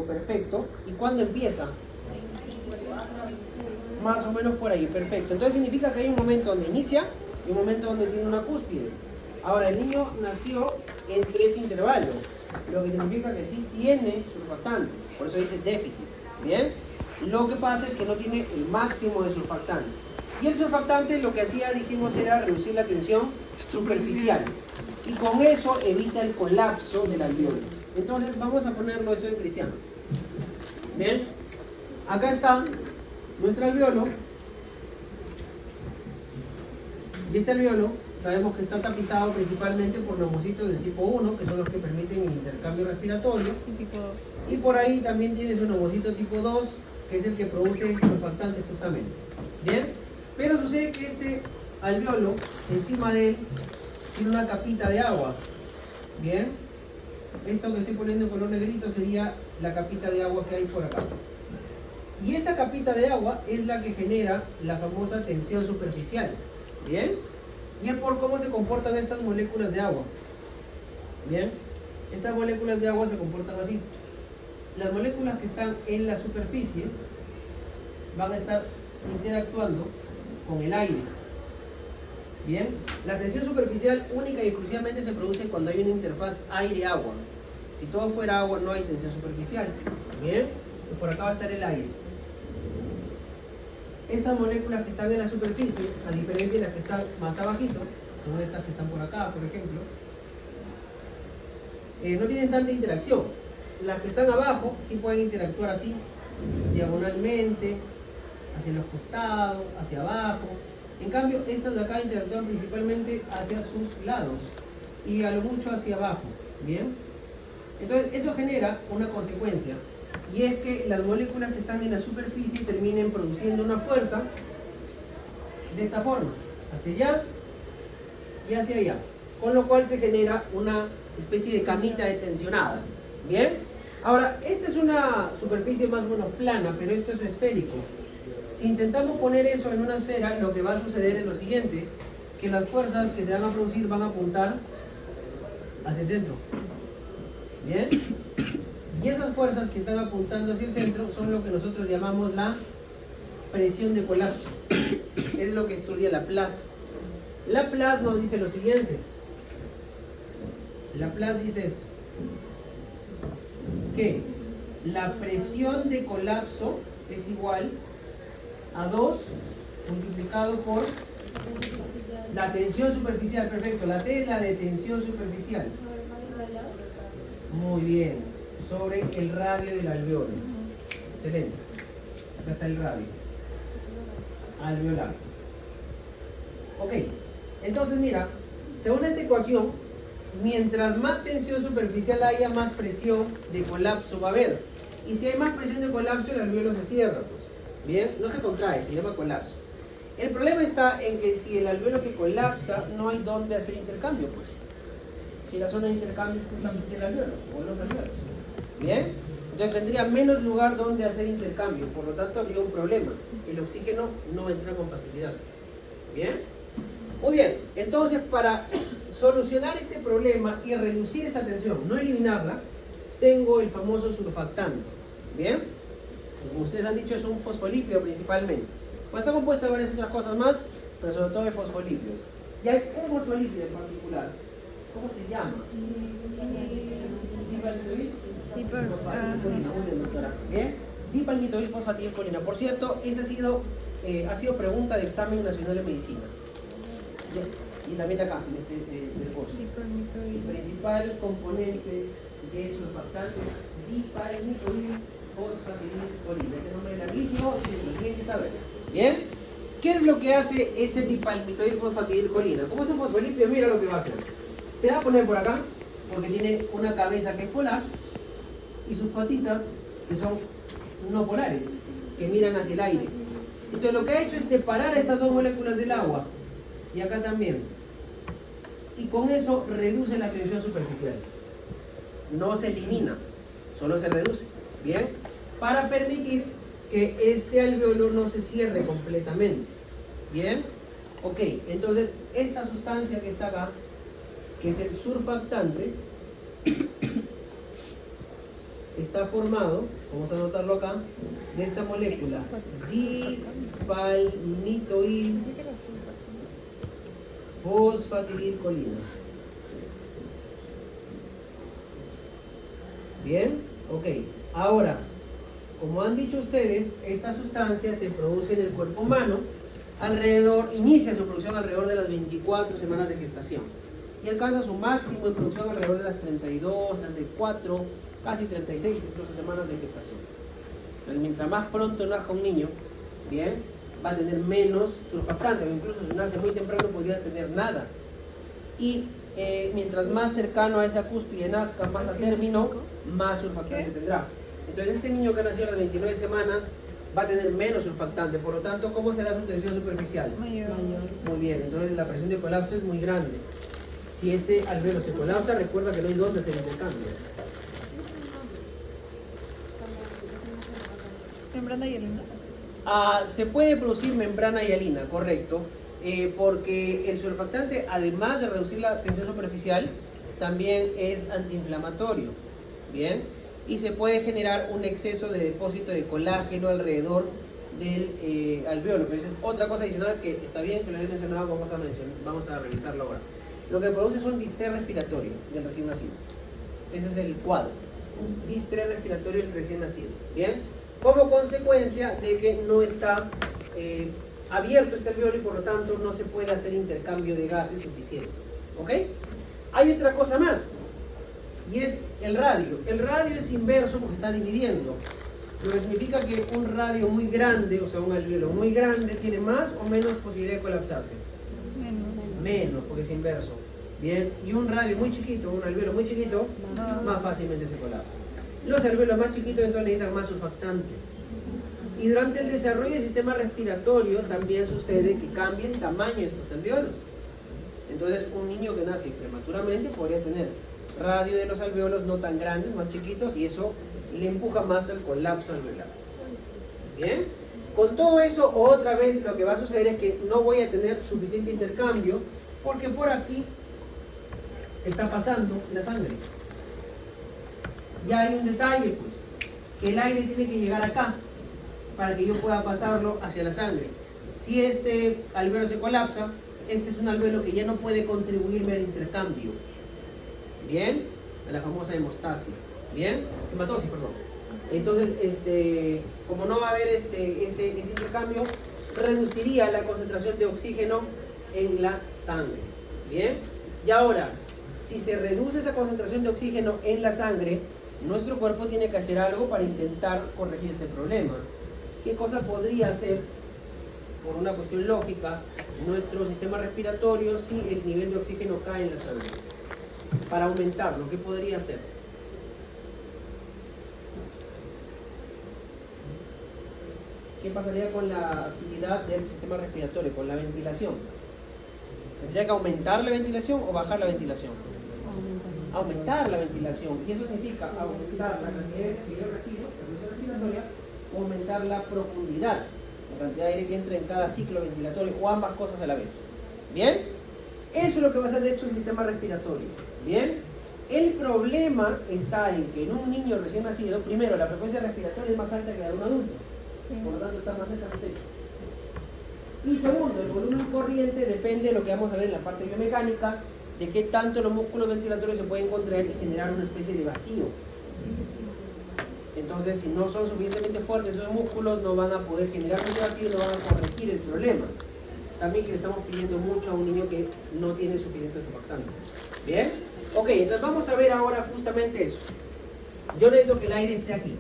perfecto. ¿Y cuándo empieza? Más o menos por ahí, perfecto. Entonces significa que hay un momento donde inicia y un momento donde tiene una cúspide. Ahora, el niño nació entre ese intervalo, lo que significa que sí tiene surfactante, por eso dice déficit. Bien, lo que pasa es que no tiene el máximo de surfactante. Y el surfactante lo que hacía, dijimos, era reducir la tensión superficial. Y con eso evita el colapso del alveolo. Entonces vamos a ponerlo eso en cristiano. Bien, acá está nuestro alveolo. Y este alveolo sabemos que está tapizado principalmente por neumocitos del tipo 1, que son los que permiten el intercambio respiratorio. Y por ahí también tienes un neumocito tipo 2, que es el que produce surfactantes justamente. Bien, pero sucede que este alveolo, encima de él, tiene una capita de agua. Bien, esto que estoy poniendo en color negrito sería la capita de agua que hay por acá. Y esa capita de agua es la que genera la famosa tensión superficial. Bien, y es por cómo se comportan estas moléculas de agua. Bien, estas moléculas de agua se comportan así. Las moléculas que están en la superficie van a estar interactuando con el aire. Bien, la tensión superficial única y exclusivamente se produce cuando hay una interfaz aire-agua. Si todo fuera agua no hay tensión superficial. Bien, pues por acá va a estar el aire. Estas moléculas que están en la superficie, a diferencia de las que están más abajito, son estas que están por acá, por ejemplo, no tienen tanta interacción. Las que están abajo sí pueden interactuar así, diagonalmente, hacia los costados, hacia abajo. En cambio, estas de acá interactúan principalmente hacia sus lados y a lo mucho hacia abajo. ¿Bien? Entonces, eso genera una consecuencia, y es que las moléculas que están en la superficie terminen produciendo una fuerza de esta forma, hacia allá y hacia allá, con lo cual se genera una especie de camita detensionada. ¿Bien? Ahora, esta es una superficie más o menos plana, pero esto es esférico. Si intentamos poner eso en una esfera, lo que va a suceder es lo siguiente, que las fuerzas que se van a producir van a apuntar hacia el centro. ¿Bien? Y esas fuerzas que están apuntando hacia el centro son lo que nosotros llamamos la presión de colapso. Es lo que estudia Laplace. Laplace nos dice lo siguiente. Laplace dice esto, que la presión de colapso es igual a 2 multiplicado por la tensión superficial. Perfecto, la T es la de tensión superficial. Muy bien, sobre el radio del alveolo. Excelente. Acá está el radio alveolar. Ok, entonces mira, según esta ecuación, mientras más tensión superficial haya, más presión de colapso va a haber. Y si hay más presión de colapso, el alveolo se cierra. Pues. Bien, no se contrae, se llama colapso. El problema está en que si el alveolo se colapsa, no hay dónde hacer intercambio, pues. Si la zona de intercambio es justamente el alveolo o los alveolos. Bien, entonces tendría menos lugar donde hacer intercambio, por lo tanto habría un problema. El oxígeno no entra con facilidad. Bien, muy bien. Entonces, para solucionar este problema y reducir esta tensión, no eliminarla, tengo el famoso surfactante. Bien, como ustedes han dicho, es un fosfolípido principalmente. Pues está compuesto de varias otras cosas más, pero sobre todo de fosfolípidos. Y hay un fosfolípido en particular. ¿Cómo se llama? Dipalmitoilfosfatilcolina. Muy bien, doctora. Bien, dipalmitoilfosfatilcolina. Por cierto, esa ha sido pregunta de examen nacional de medicina. Bien. Y también de acá, del curso. El principal componente de surfactante es dipalmitoilfosfatilcolina. Este nombre es larguísimo, lo tienen que saber. Bien, ¿qué es lo que hace ese dipalmitoilfosfatilcolina? Como es un fosfolípido, mira lo que va a hacer. Se va a poner por acá, porque tiene una cabeza que es polar y sus patitas que son no polares, que miran hacia el aire. Entonces lo que ha hecho es separar a estas dos moléculas del agua, y acá también. Y con eso reduce la tensión superficial. No se elimina, solo se reduce. Bien, para permitir que este alveolo no se cierre completamente. Bien, ok, entonces esta sustancia que está acá, que es el surfactante, está formado, vamos a anotarlo acá, de esta molécula, dipalmitoil fosfatidilcolina. Bien, ok. Ahora, como han dicho ustedes, esta sustancia se produce en el cuerpo humano inicia su producción alrededor de las 24 semanas de gestación y alcanza su máximo de producción alrededor de las 32, 34, casi 36 incluso semanas de gestación. Entonces, mientras más pronto nazca un niño, bien, va a tener menos surfactante, o incluso si nace muy temprano podría tener nada. Y mientras más cercano a esa cúspide nazca, más a término, más surfactante tendrá. Entonces este niño que nació a las 29 semanas va a tener menos surfactante, por lo tanto, ¿cómo será su tensión superficial? Mayor. Muy bien, entonces la presión de colapso es muy grande. Si este alveolo se colapsa, recuerda que no hay dónde hacer intercambio. ¿Membrana hialina? Se puede producir membrana hialina, correcto, porque el surfactante, además de reducir la tensión superficial, también es antiinflamatorio, ¿bien? Y se puede generar un exceso de depósito de colágeno alrededor del alveolo. Pero esa es otra cosa adicional que está bien que lo he mencionado, vamos a revisarlo ahora. Lo que produce es un distrés respiratorio del recién nacido. Ese es el cuadro. Un distrés respiratorio del recién nacido. ¿Bien? Como consecuencia de que no está abierto este alveolo y por lo tanto no se puede hacer intercambio de gases suficiente. ¿Ok? Hay otra cosa más. Y es el radio. El radio es inverso porque está dividiendo. Lo que significa que un radio muy grande, o sea un alveolo muy grande, tiene más o menos posibilidad de colapsarse. Menos, porque es inverso. Bien, y un radio muy chiquito, un alveolo muy chiquito, más fácilmente se colapsa. Los alveolos más chiquitos entonces necesitan más surfactante. Y durante el desarrollo del sistema respiratorio también sucede que cambia el tamaño de estos alveolos. Entonces un niño que nace prematuramente podría tener radio de los alveolos no tan grandes, más chiquitos, y eso le empuja más al colapso alveolar. Bien, con todo eso otra vez lo que va a suceder es que no voy a tener suficiente intercambio porque por aquí está pasando la sangre. Ya hay un detalle, pues, que el aire tiene que llegar acá para que yo pueda pasarlo hacia la sangre. Si este alveolo se colapsa, este es un alveolo que ya no puede contribuirme al intercambio. Bien, a la famosa hemostasia. Bien, hematosis, perdón. Entonces, como no va a haber ese intercambio, reduciría la concentración de oxígeno en la sangre. Bien, y ahora, si se reduce esa concentración de oxígeno en la sangre, nuestro cuerpo tiene que hacer algo para intentar corregir ese problema. ¿Qué cosa podría hacer, por una cuestión lógica, nuestro sistema respiratorio si el nivel de oxígeno cae en la sangre? Para aumentarlo, ¿qué podría hacer? ¿Qué pasaría con la actividad del sistema respiratorio, con la ventilación? ¿Tendría que aumentar la ventilación o bajar la ventilación? Aumentar la ventilación. Y eso significa aumentar la cantidad de aire que yo respiro, la presión respiratoria, o aumentar la profundidad, la cantidad de aire que entra en cada ciclo ventilatorio, o ambas cosas a la vez. ¿Bien? Eso es lo que va a hacer de hecho el sistema respiratorio. ¿Bien? El problema está en que en un niño recién nacido, primero, la frecuencia respiratoria es más alta que la de un adulto. Sí. Por lo tanto, está más cerca del techo. Y segundo, el volumen corriente depende de lo que vamos a ver en la parte biomecánica, de qué tanto los músculos ventilatorios se pueden contraer y generar una especie de vacío. Entonces, si no son suficientemente fuertes esos músculos, no van a poder generar ese vacío y no van a corregir el problema. También que le estamos pidiendo mucho a un niño que no tiene suficiente surfactante. ¿Bien? Ok, entonces vamos a ver ahora justamente eso. Yo necesito que el aire esté aquí.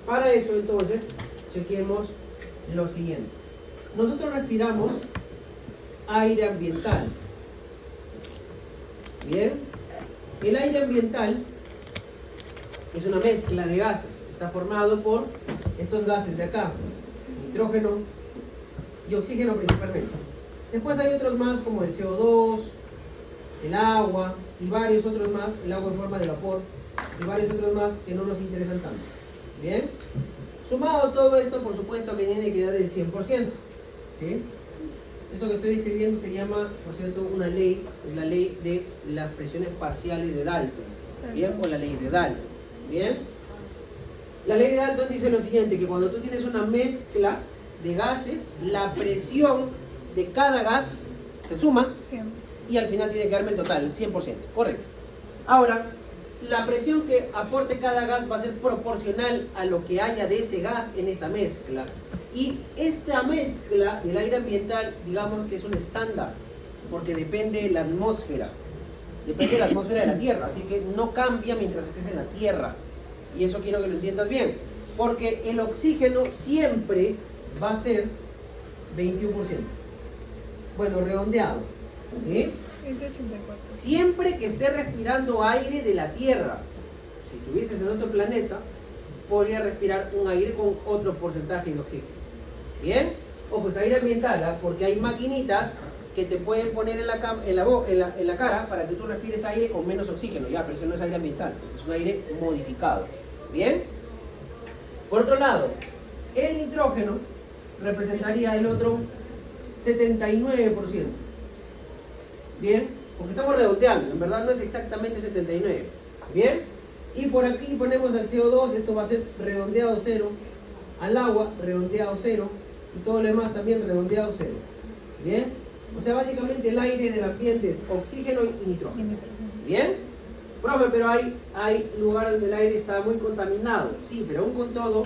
Para eso, entonces, chequemos lo siguiente. Nosotros respiramos aire ambiental. Bien, el aire ambiental es una mezcla de gases. Está formado por estos gases de acá, nitrógeno y oxígeno principalmente. Después hay otros más como el CO2, el agua y varios otros más, el agua en forma de vapor y varios otros más que no nos interesan tanto. Bien, sumado todo esto, por supuesto que tiene que dar el 100%. ¿Sí? Esto que estoy describiendo se llama, por cierto, una ley, es la ley de las presiones parciales de Dalton, ¿bien? O la ley de Dalton, ¿bien? La ley de Dalton dice lo siguiente, que cuando tú tienes una mezcla de gases, la presión de cada gas se suma y al final tiene que darme el total, el 100%, correcto. Ahora, la presión que aporte cada gas va a ser proporcional a lo que haya de ese gas en esa mezcla. Y esta mezcla del aire ambiental, digamos que es un estándar, porque depende de la atmósfera. Depende de la atmósfera de la Tierra, así que no cambia mientras estés en la Tierra. Y eso quiero que lo entiendas bien, porque el oxígeno siempre va a ser 21%. Bueno, redondeado, ¿sí? 184. Siempre que estés respirando aire de la Tierra. Si estuvieses en otro planeta, podría respirar un aire con otro porcentaje de oxígeno. ¿Bien? O pues aire ambiental, ¿eh? Porque hay maquinitas que te pueden poner en la cara para que tú respires aire con menos oxígeno. Ya, pero eso no es aire ambiental, pues es un aire modificado. ¿Bien? Por otro lado, el nitrógeno representaría el otro 79%. ¿Bien? Porque estamos redondeando, en verdad no es exactamente 79. ¿Bien? Y por aquí ponemos al CO2, esto va a ser redondeado 0, al agua redondeado 0, y todo lo demás también redondeado 0. ¿Bien? O sea, básicamente el aire del ambiente es oxígeno y nitrógeno. ¿Bien? Profe, pero hay lugares donde el aire está muy contaminado. Sí, pero aún con todo,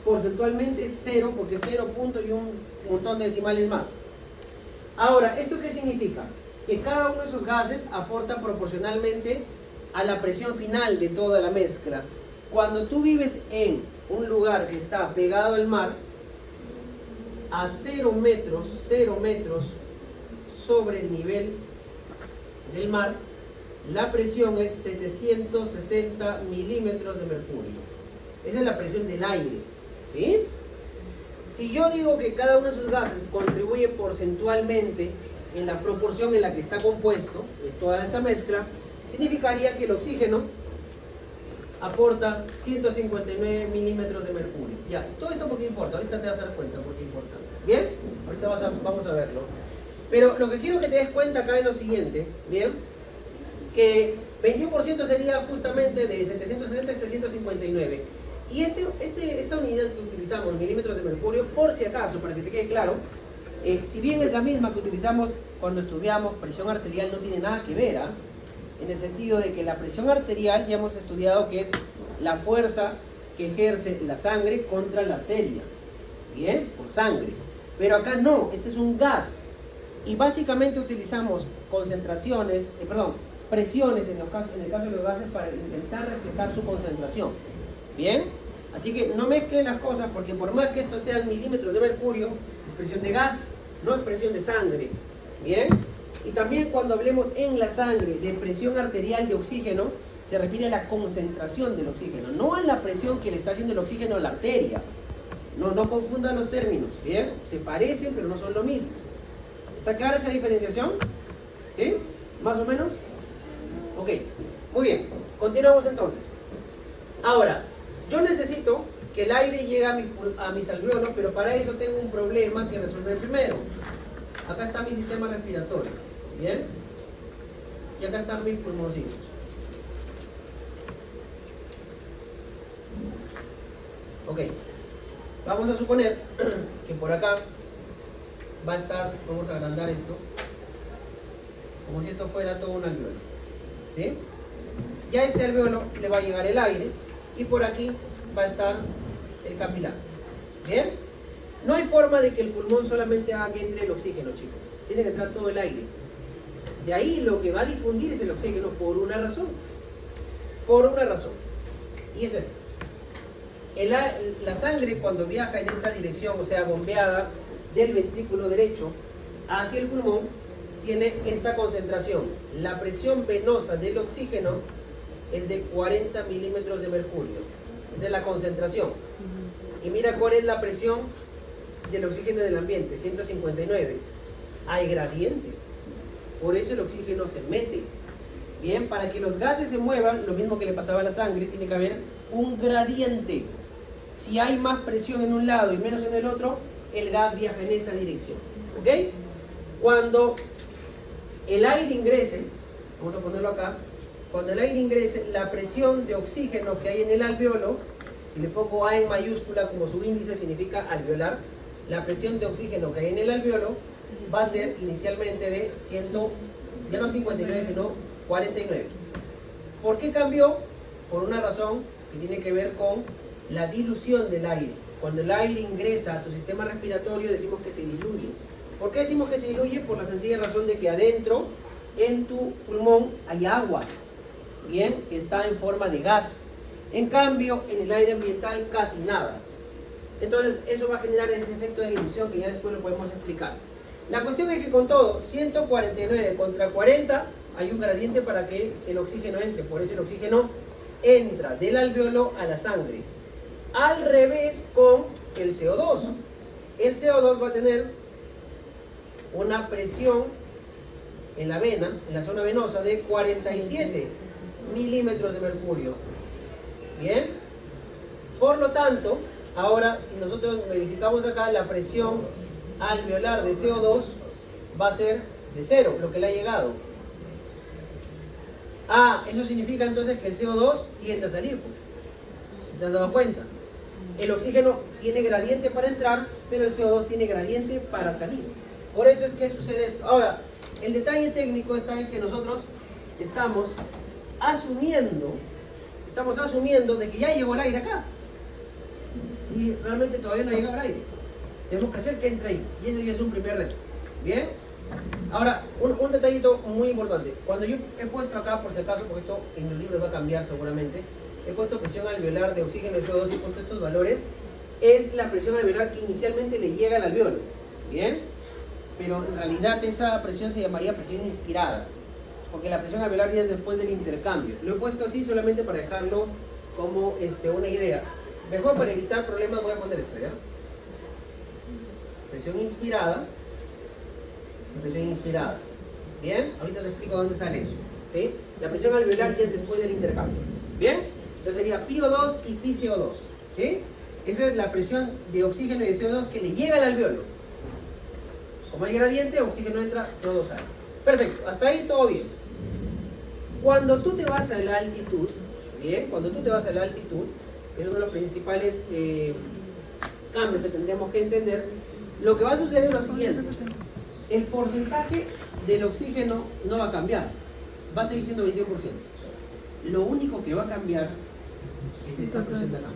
porcentualmente es 0, porque 0 punto y un montón de decimales más. Ahora, ¿esto qué significa? Que cada uno de esos gases aporta proporcionalmente a la presión final de toda la mezcla. Cuando tú vives en un lugar que está pegado al mar, a 0 metros sobre el nivel del mar, la presión es 760 milímetros de mercurio. Esa es la presión del aire, ¿sí? Si yo digo que cada uno de esos gases contribuye porcentualmente en la proporción en la que está compuesto de toda esta mezcla, significaría que el oxígeno aporta 159 milímetros de mercurio. Ya, todo esto porque importa, ahorita te vas a dar cuenta por qué importa. ¿Bien? Ahorita vamos a verlo. Pero lo que quiero que te des cuenta acá es lo siguiente, ¿bien? Que 21% sería justamente de 760 a 759. Y esta unidad que utilizamos, milímetros de mercurio, por si acaso, para que te quede claro, si bien es la misma que utilizamos cuando estudiamos presión arterial, no tiene nada que ver, ¿ah? En el sentido de que la presión arterial ya hemos estudiado que es la fuerza que ejerce la sangre contra la arteria, ¿bien? Por sangre. Pero acá no, este es un gas. Y básicamente utilizamos presiones en el caso de los gases para intentar reflejar su concentración. ¿Bien? Así que no mezclen las cosas, porque por más que esto sean milímetros de mercurio, es presión de gas, no es presión de sangre. ¿Bien? Y también cuando hablemos en la sangre de presión arterial de oxígeno, se refiere a la concentración del oxígeno, no a la presión que le está haciendo el oxígeno a la arteria. No confundan los términos, ¿bien? Se parecen, pero no son lo mismo. ¿Está clara esa diferenciación? ¿Sí? ¿Más o menos? Ok, muy bien. Continuamos entonces. Ahora, yo necesito que el aire llegue a mis alvéolos, pero para eso tengo un problema que resolver primero. Acá está mi sistema respiratorio, ¿bien? Y acá están mis pulmoncitos. Ok, vamos a suponer que por acá va a estar, vamos a agrandar esto, como si esto fuera todo un alvéolo, ¿sí? Ya a este alvéolo le va a llegar el aire y por aquí va a estar el capilar, ¿bien? No hay forma de que el pulmón solamente haga que entre el oxígeno, chicos. Tiene que entrar todo el aire. De ahí lo que va a difundir es el oxígeno por una razón. Por una razón. Y es esta. La sangre cuando viaja en esta dirección, o sea, bombeada del ventrículo derecho hacia el pulmón, tiene esta concentración. La presión venosa del oxígeno es de 40 milímetros de mercurio. Esa es la concentración. Y mira cuál es la presión del oxígeno del ambiente, 159. Hay gradiente. Por eso el oxígeno se mete. Bien, para que los gases se muevan, lo mismo que le pasaba a la sangre, tiene que haber un gradiente. Si hay más presión en un lado y menos en el otro, el gas viaja en esa dirección. ¿Ok? Cuando el aire ingrese, vamos a ponerlo acá, cuando el aire ingrese, la presión de oxígeno que hay en el alvéolo, si si le pongo A en mayúscula como subíndice significa alveolar, la presión de oxígeno que hay en el alveolo va a ser inicialmente de 100, ya no 59 sino 49. ¿Por qué cambió? Por una razón que tiene que ver con la dilución del aire. Cuando el aire ingresa a tu sistema respiratorio decimos que se diluye. ¿Por qué decimos que se diluye? Por la sencilla razón de que adentro, en tu pulmón, hay agua, bien, que está en forma de gas. En cambio, en el aire ambiental casi nada. Entonces, eso va a generar ese efecto de dilución que ya después lo podemos explicar. La cuestión es que con todo, 149 contra 40, hay un gradiente para que el oxígeno entre. Por eso el oxígeno entra del alveolo a la sangre. Al revés con el CO2. El CO2 va a tener una presión en la vena, en la zona venosa, de 47 milímetros de mercurio. Bien. Por lo tanto, ahora si nosotros verificamos acá, la presión alveolar de CO2 va a ser de 0, lo que le ha llegado. Eso significa entonces que el CO2 tiende a salir, pues. ¿Te has dado cuenta? El oxígeno tiene gradiente para entrar, pero el CO2 tiene gradiente para salir. Por eso es que sucede esto. Ahora, el detalle técnico está en que nosotros estamos asumiendo de que ya llegó el aire acá. Y realmente todavía no ha llegado el aire. Tenemos que hacer que entre ahí. Y ese ya es un primer reto. ¿Bien? Ahora, un detallito muy importante. Cuando yo he puesto acá, por si acaso, porque esto en el libro va a cambiar seguramente, he puesto presión alveolar de oxígeno y CO2 y he puesto estos valores, es la presión alveolar que inicialmente le llega al alveolo. ¿Bien? Pero en realidad esa presión se llamaría presión inspirada, porque la presión alveolar ya es después del intercambio. Lo he puesto así solamente para dejarlo como una idea. Mejor para evitar problemas voy a poner esto, ¿ya? Presión inspirada. Presión inspirada. ¿Bien? Ahorita te explico dónde sale eso. ¿Sí? La presión alveolar ya es después del intercambio. ¿Bien? Entonces sería PO2 y PCO2. ¿Sí? Esa es la presión de oxígeno y de CO2 que le llega al alveolo. Como hay gradiente, oxígeno entra, CO2 sale. Perfecto, hasta ahí todo bien. Cuando tú te vas a la altitud, ¿bien? Cuando tú te vas a la altitud, que es uno de los principales cambios que tendríamos que entender, lo que va a suceder es lo siguiente. El porcentaje del oxígeno no va a cambiar, va a seguir siendo 21%. Lo único que va a cambiar es esta presión de acá.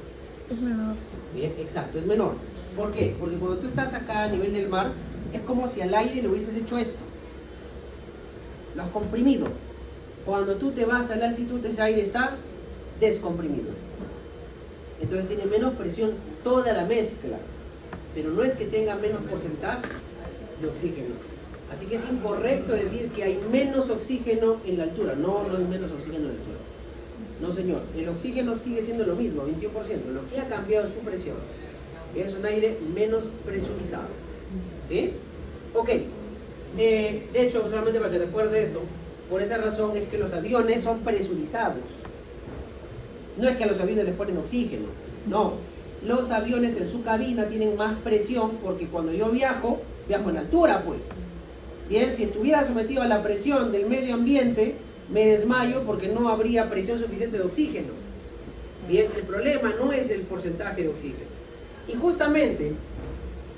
Es menor. Bien, exacto, es menor. ¿Por qué? Porque cuando tú estás acá a nivel del mar, es como si al aire le hubieses hecho esto. Lo has comprimido. Cuando tú te vas a la altitud, ese aire está descomprimido. Entonces tiene menos presión toda la mezcla. Pero no es que tenga menos porcentaje de oxígeno. Así que es incorrecto decir que hay menos oxígeno en la altura. No hay menos oxígeno en la altura. No, señor. El oxígeno sigue siendo lo mismo, 21%. Lo que ha cambiado es su presión. Es un aire menos presurizado. ¿Sí? Ok. De hecho, solamente para que te acuerdes esto, por esa razón es que los aviones son presurizados. No es que a los aviones les ponen oxígeno. No. Los aviones en su cabina tienen más presión porque cuando yo viajo en altura, pues. Bien, si estuviera sometido a la presión del medio ambiente, me desmayo porque no habría presión suficiente de oxígeno. Bien, el problema no es el porcentaje de oxígeno. Y justamente,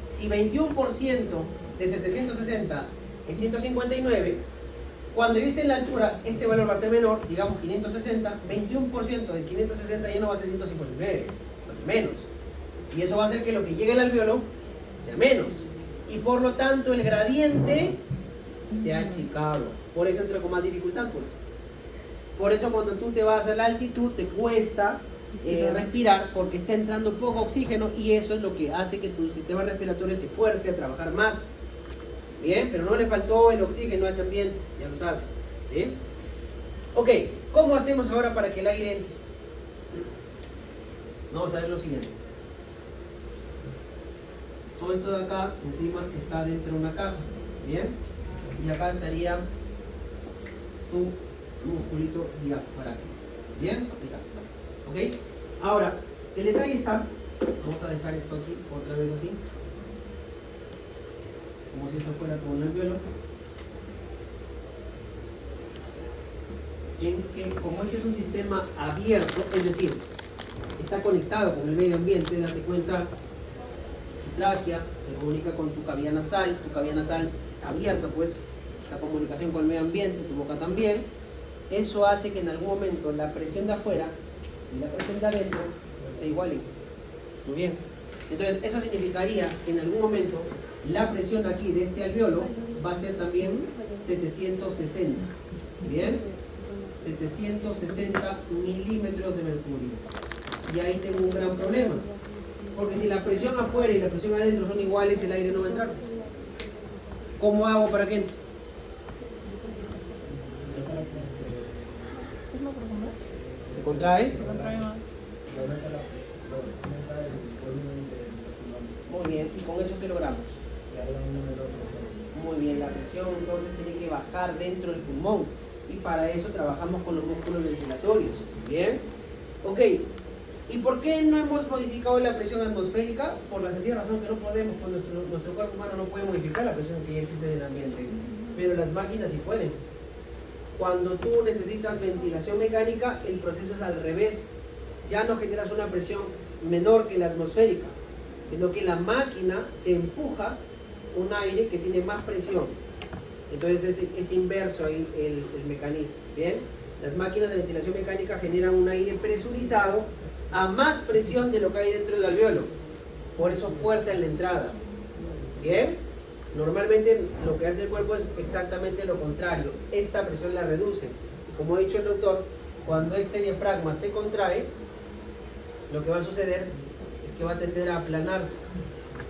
si 21% de 760 es 159, cuando yo esté en la altura, este valor va a ser menor, digamos 560, 21% de 560 ya no va a ser 159, va a ser menos. Y eso va a hacer que lo que llegue al alveolo sea menos. Y por lo tanto el gradiente se ha achicado. Por eso entra con más dificultad, pues. Por eso cuando tú te vas a la altitud te cuesta respirar porque está entrando poco oxígeno y eso es lo que hace que tu sistema respiratorio se fuerce a trabajar más. Bien, pero no le faltó el oxígeno a ese ambiente, ya lo sabes. ¿Sí? Ok, ¿cómo hacemos ahora para que el aire entre? Vamos a ver lo siguiente. Todo esto de acá, encima, está dentro de una caja. Bien, y acá estaría tu musculito diafragmático. Bien, ok. Ahora, el detalle está, vamos a dejar esto aquí otra vez así, como si esto fuera como un alveolo, en que como este es un sistema abierto, es decir, está conectado con el medio ambiente, date cuenta, tu tráquea se comunica con tu cavidad nasal está abierta, pues, la comunicación con el medio ambiente, tu boca también. Eso hace que en algún momento la presión de afuera y la presión de adentro se igualen. Muy bien. Entonces, eso significaría que en algún momento la presión aquí de este alveolo va a ser también 760. Bien. 760 milímetros de mercurio. Y ahí tengo un gran problema. Porque si la presión afuera y la presión adentro son iguales, el aire no va a entrar. ¿Cómo hago para que entre? ¿Se contrae? Muy bien, ¿y con eso qué logramos? Muy bien, la presión entonces tiene que bajar dentro del pulmón y para eso trabajamos con los músculos ventilatorios. Bien, ok. ¿Y por qué no hemos modificado la presión atmosférica? Por la sencilla razón que no podemos, pues nuestro cuerpo humano no puede modificar la presión que ya existe en el ambiente, pero las máquinas sí pueden. Cuando tú necesitas ventilación mecánica, el proceso es al revés. Ya no generas una presión menor que la atmosférica, sino que la máquina te empuja un aire que tiene más presión. Entonces es inverso ahí el mecanismo. Bien, las máquinas de ventilación mecánica generan un aire presurizado a más presión de lo que hay dentro del alveolo. Por eso fuerza en la entrada. Bien, normalmente lo que hace el cuerpo es exactamente lo contrario. Esta presión la reduce. Como ha dicho el doctor, cuando este diafragma se contrae, lo que va a suceder es que va a tender a aplanarse.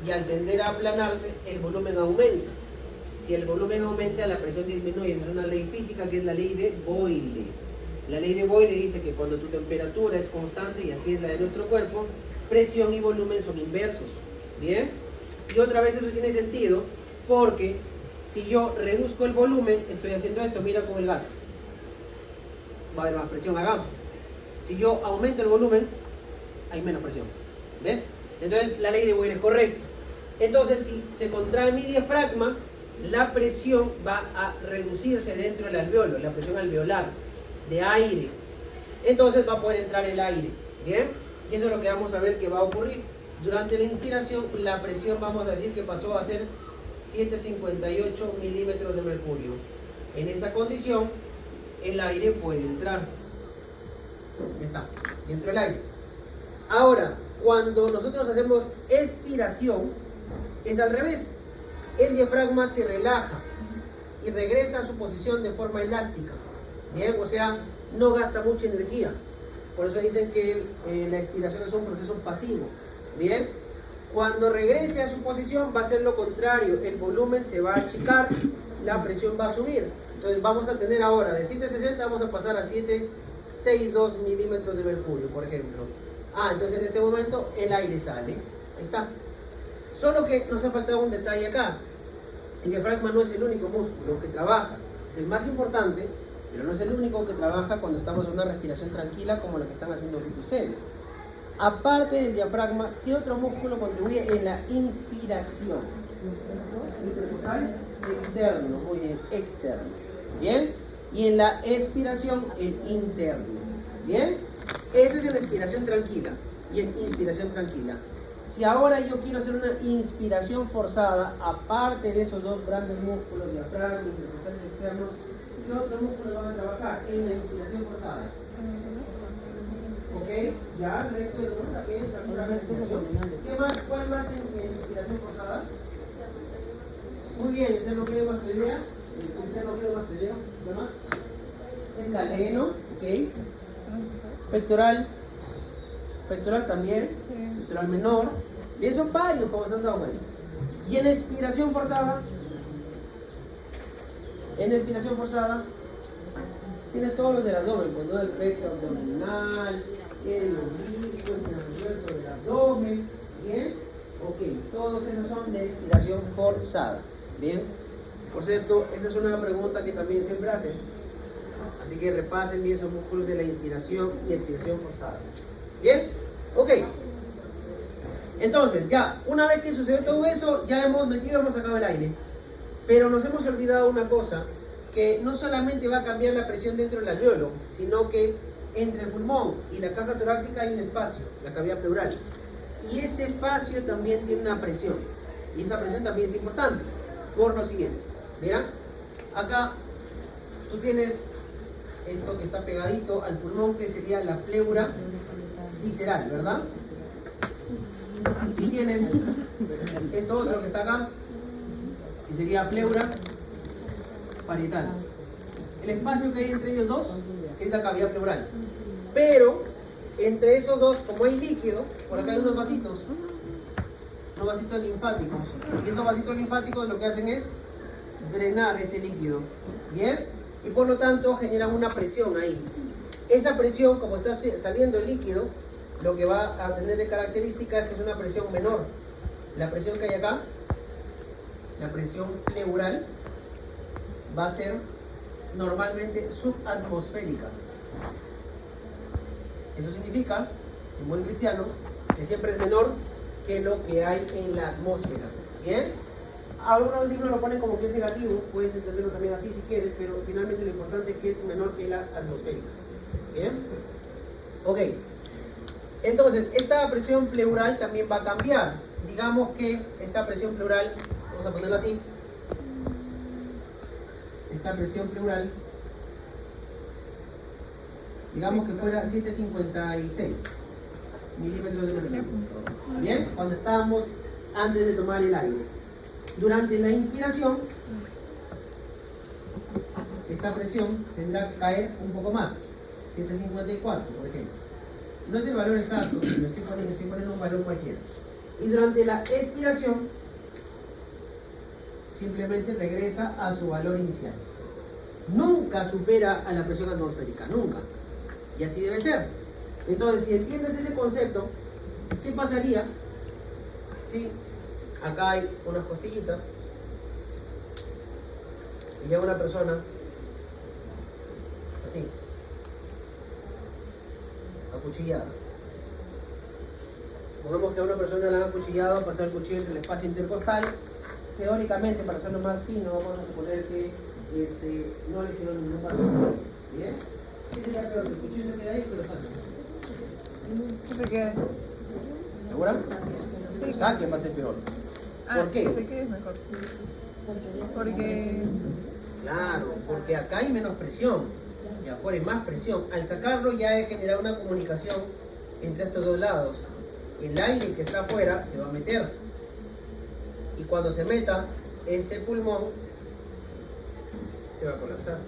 Y al tender a aplanarse, el volumen aumenta. Si el volumen aumenta, la presión disminuye. Es una ley física que es la ley de Boyle. La ley de Boyle dice que cuando tu temperatura es constante, y así es la de nuestro cuerpo, presión y volumen son inversos. ¿Bien? Y otra vez eso tiene sentido porque si yo reduzco el volumen, estoy haciendo esto, mira con el gas. Va a haber más presión acá. Si yo aumento el volumen, hay menos presión. ¿Ves? Entonces la ley de Boyle es correcta. Entonces si se contrae mi diafragma, la presión va a reducirse dentro del alveolo, la presión alveolar de aire. Entonces va a poder entrar el aire. ¿Bien? Y eso es lo que vamos a ver que va a ocurrir. Durante la inspiración, la presión vamos a decir que pasó a ser 758 milímetros de mercurio. En esa condición, el aire puede entrar. Ya está, dentro del aire. Ahora, cuando nosotros hacemos expiración, es al revés. El diafragma se relaja y regresa a su posición de forma elástica. Bien, o sea, no gasta mucha energía. Por eso dicen que la expiración es un proceso pasivo. Bien, cuando regrese a su posición va a ser lo contrario. El volumen se va a achicar, la presión va a subir. Entonces vamos a tener ahora de 760 vamos a pasar a 762 milímetros de mercurio, por ejemplo. Entonces en este momento el aire sale. Ahí está. Solo que nos ha faltado un detalle acá. El diafragma no es el único músculo que trabaja. Es el más importante, pero no es el único que trabaja cuando estamos en una respiración tranquila como la que están haciendo ahorita ustedes. Aparte del diafragma, ¿qué otro músculo contribuye en la inspiración? Intercostal externo, muy bien, externo. ¿Bien? Y en la expiración, el interno. ¿Bien? Eso es en la expiración tranquila y en inspiración tranquila. Si ahora yo quiero hacer una inspiración forzada, aparte de esos dos grandes músculos, diafragma y intercostales externos, ¿qué otros músculos van a trabajar en la inspiración forzada? ¿Ok? Ya, el resto de los también la respiración. ¿Qué más? ¿Cuál más en inspiración forzada? Muy bien, el seno mastoidea. El seno mastoideo. ¿Qué más? Es galeno, ¿ok? Pectoral. Pectoral también. Pectoral menor. Bien, son varios, como se han dado cuenta. Y en expiración forzada. En expiración forzada. Tienes todos los del abdomen, pues no el recto abdominal, el oblicuo, el transverso del abdomen, ¿bien? Ok, todos esos son de expiración forzada, ¿bien? Por cierto, esa es una pregunta que también siempre hacen, así que repasen bien esos músculos de la inspiración y expiración forzada, ¿bien? Ok, entonces ya, una vez que sucedió todo eso, ya hemos sacado el aire, pero nos hemos olvidado una cosa, que no solamente va a cambiar la presión dentro del alveolo, sino que entre el pulmón y la caja torácica hay un espacio, la cavidad pleural. Y ese espacio también tiene una presión. Y esa presión también es importante. Por lo siguiente. Mira, acá tú tienes esto que está pegadito al pulmón, que sería la pleura visceral, ¿verdad? Y tienes esto otro que está acá, que sería pleura parietal. El espacio que hay entre ellos dos es la cavidad pleural. Pero entre esos dos, como hay líquido, por acá hay unos vasitos linfáticos. Y esos vasitos linfáticos lo que hacen es drenar ese líquido. ¿Bien? Y por lo tanto generan una presión ahí. Esa presión, como está saliendo el líquido, lo que va a tener de característica es que es una presión menor. La presión que hay acá, la presión pleural, va a ser normalmente subatmosférica. Eso significa, en buen cristiano, que siempre es menor que lo que hay en la atmósfera. ¿Bien? Algunos libros lo ponen como que es negativo, puedes entenderlo también así si quieres, pero finalmente lo importante es que es menor que la atmosférica. ¿Bien? Ok. Entonces, esta presión pleural también va a cambiar. Digamos que esta presión pleural, vamos a ponerlo así, esta presión pleural, digamos que fuera 756 milímetros de mercurio. Bien, cuando estábamos antes de tomar el aire. Durante la inspiración, esta presión tendrá que caer un poco más, 754 por ejemplo. No es el valor exacto, lo estoy poniendo un valor cualquiera. Y durante la expiración, simplemente regresa a su valor inicial. Nunca supera a la presión atmosférica, nunca. Y así debe ser. Entonces, si entiendes ese concepto, ¿qué pasaría? ¿Sí? Acá hay unas costillitas y llega una persona así, acuchillada. Pongamos que a una persona la han acuchillado, pasar el cuchillo entre el espacio intercostal. Teóricamente, para hacerlo más fino, vamos a suponer que no le hicieron ningún paso. ¿Bien? ¿Qué sería peor? Que el cuchillo se queda ahí, pero saque. Se queda. ¿Segura? Sí. Saque va a ser peor. ¿Por qué? Se queda es mejor. Porque. Claro, porque acá hay menos presión y afuera hay más presión. Al sacarlo ya he generado una comunicación entre estos dos lados. El aire que está afuera se va a meter. Y cuando se meta, este pulmón se va a colapsar.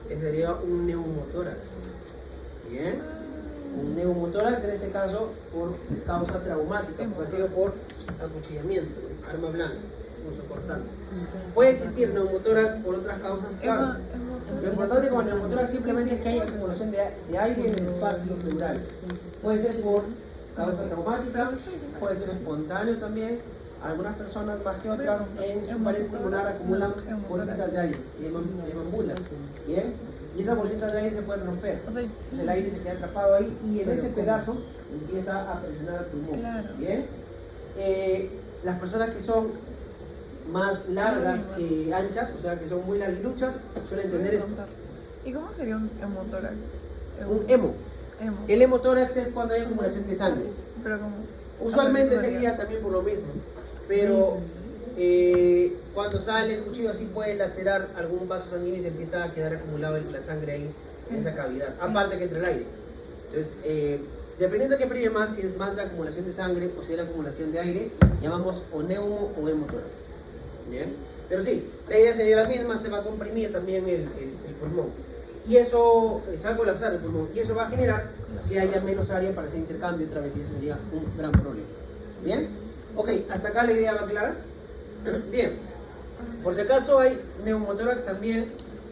Ese sería un neumotórax. Bien. Un neumotórax en este caso por causa traumática, porque ha sido por acuchillamiento, arma blanca, punzocortante. Puede existir neumotórax por otras causas, claro. Lo importante con el neumotórax simplemente es que hay acumulación de aire en el espacio pleural. Puede ser por causa traumática, puede ser espontáneo también. Algunas personas más que otras en su pared pulmonar acumulan bolsitas de aire, se llaman bulas. ¿Bien? Y esas bolsitas de aire se pueden romper. El aire se queda atrapado ahí y en ese pedazo empieza a presionar el pulmón. ¿Bien? Las personas que son más largas que anchas, o sea que son muy larguiluchas, suelen tener esto. ¿Y cómo sería un hemotórax? Un hemo. El hemotórax es cuando hay acumulación de sangre. Pero como. Usualmente sería también por lo mismo, pero cuando sale el cuchillo así puede lacerar algún vaso sanguíneo y se empieza a quedar acumulado la sangre ahí en esa cavidad, aparte que entre el aire. Entonces, dependiendo de qué prime más, si es más la acumulación de sangre o si es la acumulación de aire, llamamos o neumo o hemotórax. ¿Bien? Pero sí, la idea sería la misma, se va a comprimir también el pulmón. Y eso se va a colapsar el pulmón y eso va a generar que haya menos área para hacer intercambio otra vez y eso sería un gran problema. ¿Bien? Ok, hasta acá la idea va clara. Bien, por si acaso hay neumotórax también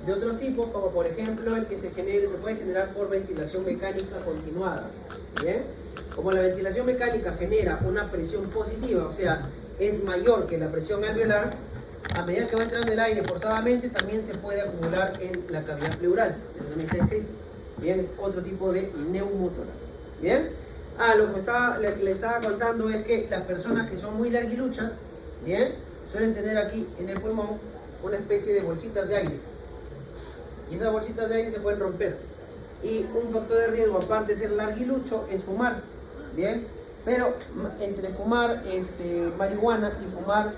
de otros tipos, como por ejemplo el que se puede generar por ventilación mecánica continuada. ¿Bien? Como la ventilación mecánica genera una presión positiva, o sea, es mayor que la presión alveolar, a medida que va entrando el aire forzadamente también se puede acumular en la cavidad pleural, eso también está escrito. Bien, es otro tipo de neumotórax. Bien, lo que le estaba contando es que las personas que son muy larguiluchas, bien, suelen tener aquí en el pulmón una especie de bolsitas de aire. Y esas bolsitas de aire se pueden romper. Y un factor de riesgo, aparte de ser larguilucho, es fumar. Bien, pero entre fumar marihuana y fumar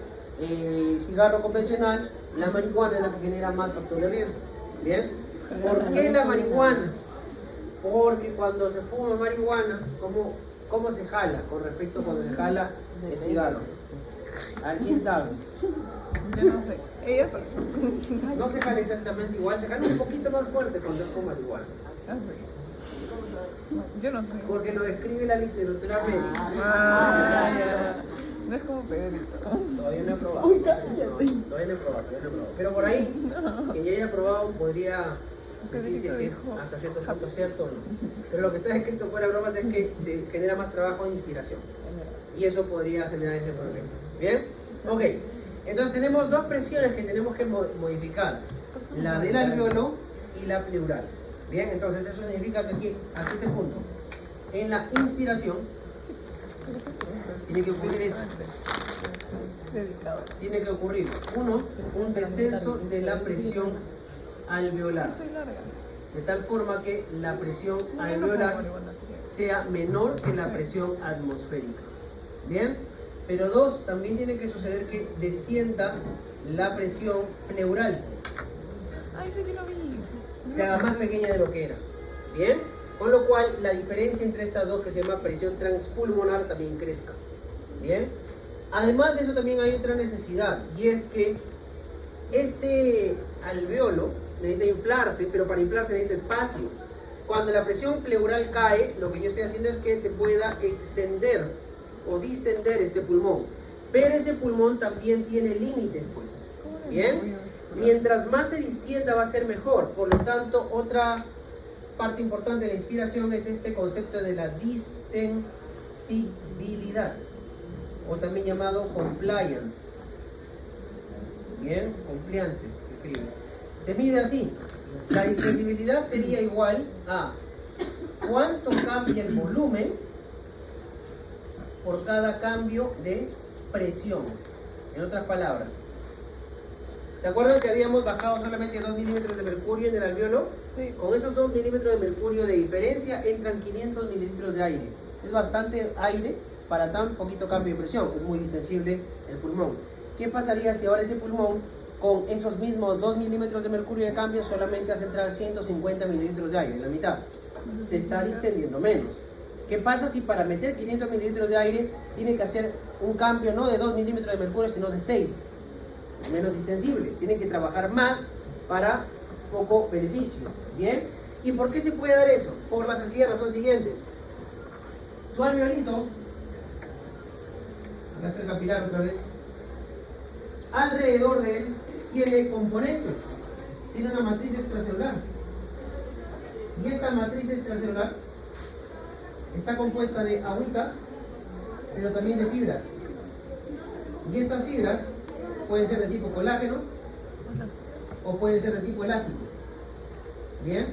cigarro convencional, la marihuana es la que genera más factor de riesgo. Bien, ¿por qué la marihuana? Porque cuando se fuma marihuana, ¿cómo se jala con respecto a cuando se jala el cigarro? ¿Alguien sabe? Yo no sé. Ella sabe. No se jala exactamente igual, se jala un poquito más fuerte cuando es con marihuana. Ah, sí. Yo no sé. Porque lo describe la literatura médica. Ah, ya. No es como Pedrito. Todavía no he probado. Todavía no he probado. Pero por ahí, que ya haya probado, podría decir si es que es hasta cierto punto cierto o no. Pero lo que está escrito fuera de bromas es que se genera más trabajo de inspiración. Y eso podría generar ese problema. ¿Bien? Ok. Entonces tenemos dos presiones que tenemos que modificar. La del alveolo y la pleural. Bien, entonces eso significa que aquí, así es el punto. En la inspiración, tiene que ocurrir esto. Dedicado. Tiene que ocurrir, uno, un descenso de la presión alveolar. Soy larga. De tal forma que la presión alveolar sea menor que la presión atmosférica. Bien, pero dos, también tiene que suceder que descienda la presión pleural, Ay, sí que lo vi. se haga más pequeña de lo que era. Bien, con lo cual la diferencia entre estas dos, que se llama presión transpulmonar, también crezca. Bien, además de eso también hay otra necesidad, y es que este alveolo necesita inflarse, pero para inflarse necesita espacio. Cuando la presión pleural cae, lo que yo estoy haciendo es que se pueda extender o distender este pulmón, pero ese pulmón también tiene límites, pues. Bien, mientras más se distienda va a ser mejor. Por lo tanto, otra parte importante de la inspiración es este concepto de la distensibilidad, o también llamado compliance. Bien, compliance se escribe. Se mide así. La distensibilidad sería igual a cuánto cambia el volumen por cada cambio de presión. En otras palabras, ¿se acuerdan que habíamos bajado solamente 2 milímetros de mercurio en el alveolo? Sí. Con esos 2 milímetros de mercurio de diferencia entran 500 mililitros de aire. Es bastante aire para tan poquito cambio de presión. Es muy distensible el pulmón. ¿Qué pasaría si ahora ese pulmón, con esos mismos 2 milímetros de mercurio de cambio, solamente hace entrar 150 mililitros de aire, la mitad? Se está distendiendo menos. ¿Qué pasa si para meter 500 mililitros de aire tiene que hacer un cambio no de 2 milímetros de mercurio, sino de 6? Es menos distensible. Tiene que trabajar más para poco beneficio. ¿Bien? ¿Y por qué se puede dar eso? Por la sencilla razón siguiente. Tu alveolito, acá está el capilar otra vez, alrededor de él tiene componentes. Tiene una matriz extracelular. Y esta matriz extracelular está compuesta de agüita, pero también de fibras. Y estas fibras pueden ser de tipo colágeno o pueden ser de tipo elástico. Bien,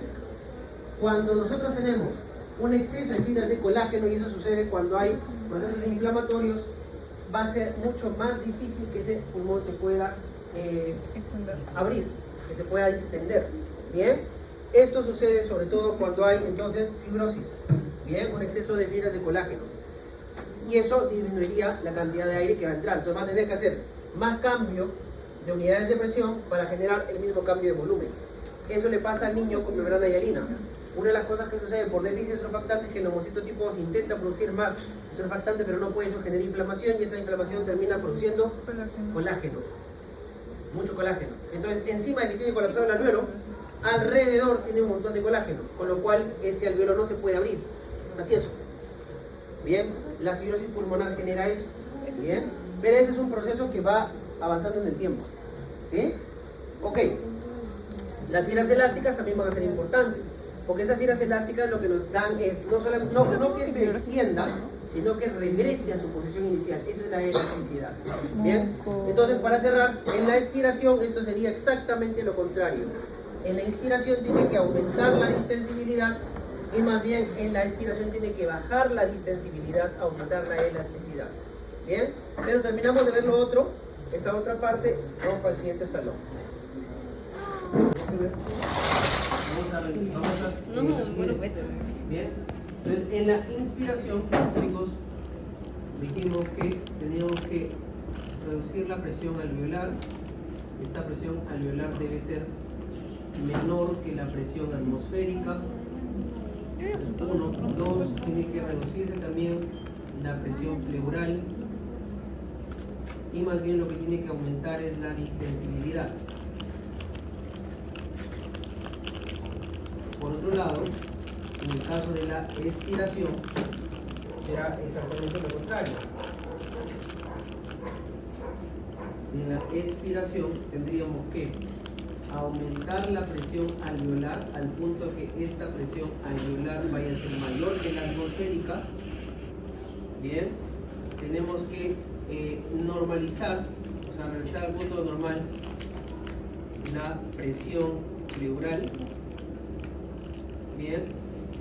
cuando nosotros tenemos un exceso de fibras de colágeno, y eso sucede cuando hay procesos inflamatorios, va a ser mucho más difícil que ese pulmón se pueda abrir, que se pueda distender. Bien, esto sucede sobre todo cuando hay entonces fibrosis. Bien, un exceso de fibras de colágeno. Y eso disminuiría la cantidad de aire que va a entrar. Entonces va a tener que hacer más cambio de unidades de presión para generar el mismo cambio de volumen. Eso le pasa al niño con membrana hialina. Una de las cosas que sucede por déficit de surfactante es que el leucocito tipo 2 intenta producir más surfactante, pero no puede, eso genera inflamación, y esa inflamación termina produciendo colágeno. Mucho colágeno. Entonces, encima de que tiene colapsado el alveolo, alrededor tiene un montón de colágeno, con lo cual ese alveolo no se puede abrir. Está tieso. Bien, la fibrosis pulmonar genera eso. Bien, pero ese es un proceso que va avanzando en el tiempo. ¿Sí? Ok. Las fibras elásticas también van a ser importantes, porque esas fibras elásticas lo que nos dan es no que se extienda, sino que regrese a su posición inicial. Eso es la elasticidad. Bien, entonces para cerrar, en la expiración esto sería exactamente lo contrario. En la inspiración tiene que aumentar la distensibilidad, y más bien en la expiración tiene que bajar la distensibilidad, aumentar la elasticidad. Bien, pero terminamos de ver lo otro, esa otra parte. Vamos para el siguiente salón. Bien. Entonces, en la inspiración, chicos, dijimos que teníamos que reducir la presión alveolar. Esta presión alveolar debe ser menor que la presión atmosférica. 1, 2, tiene que reducirse también la presión pleural. Y más bien lo que tiene que aumentar es la distensibilidad. Por otro lado, en el caso de la expiración, será exactamente lo contrario. En la expiración tendríamos que aumentar la presión alveolar al punto que esta presión alveolar vaya a ser mayor que la atmosférica. Bien, tenemos que normalizar, o sea, regresar al punto normal la presión pleural. Bien,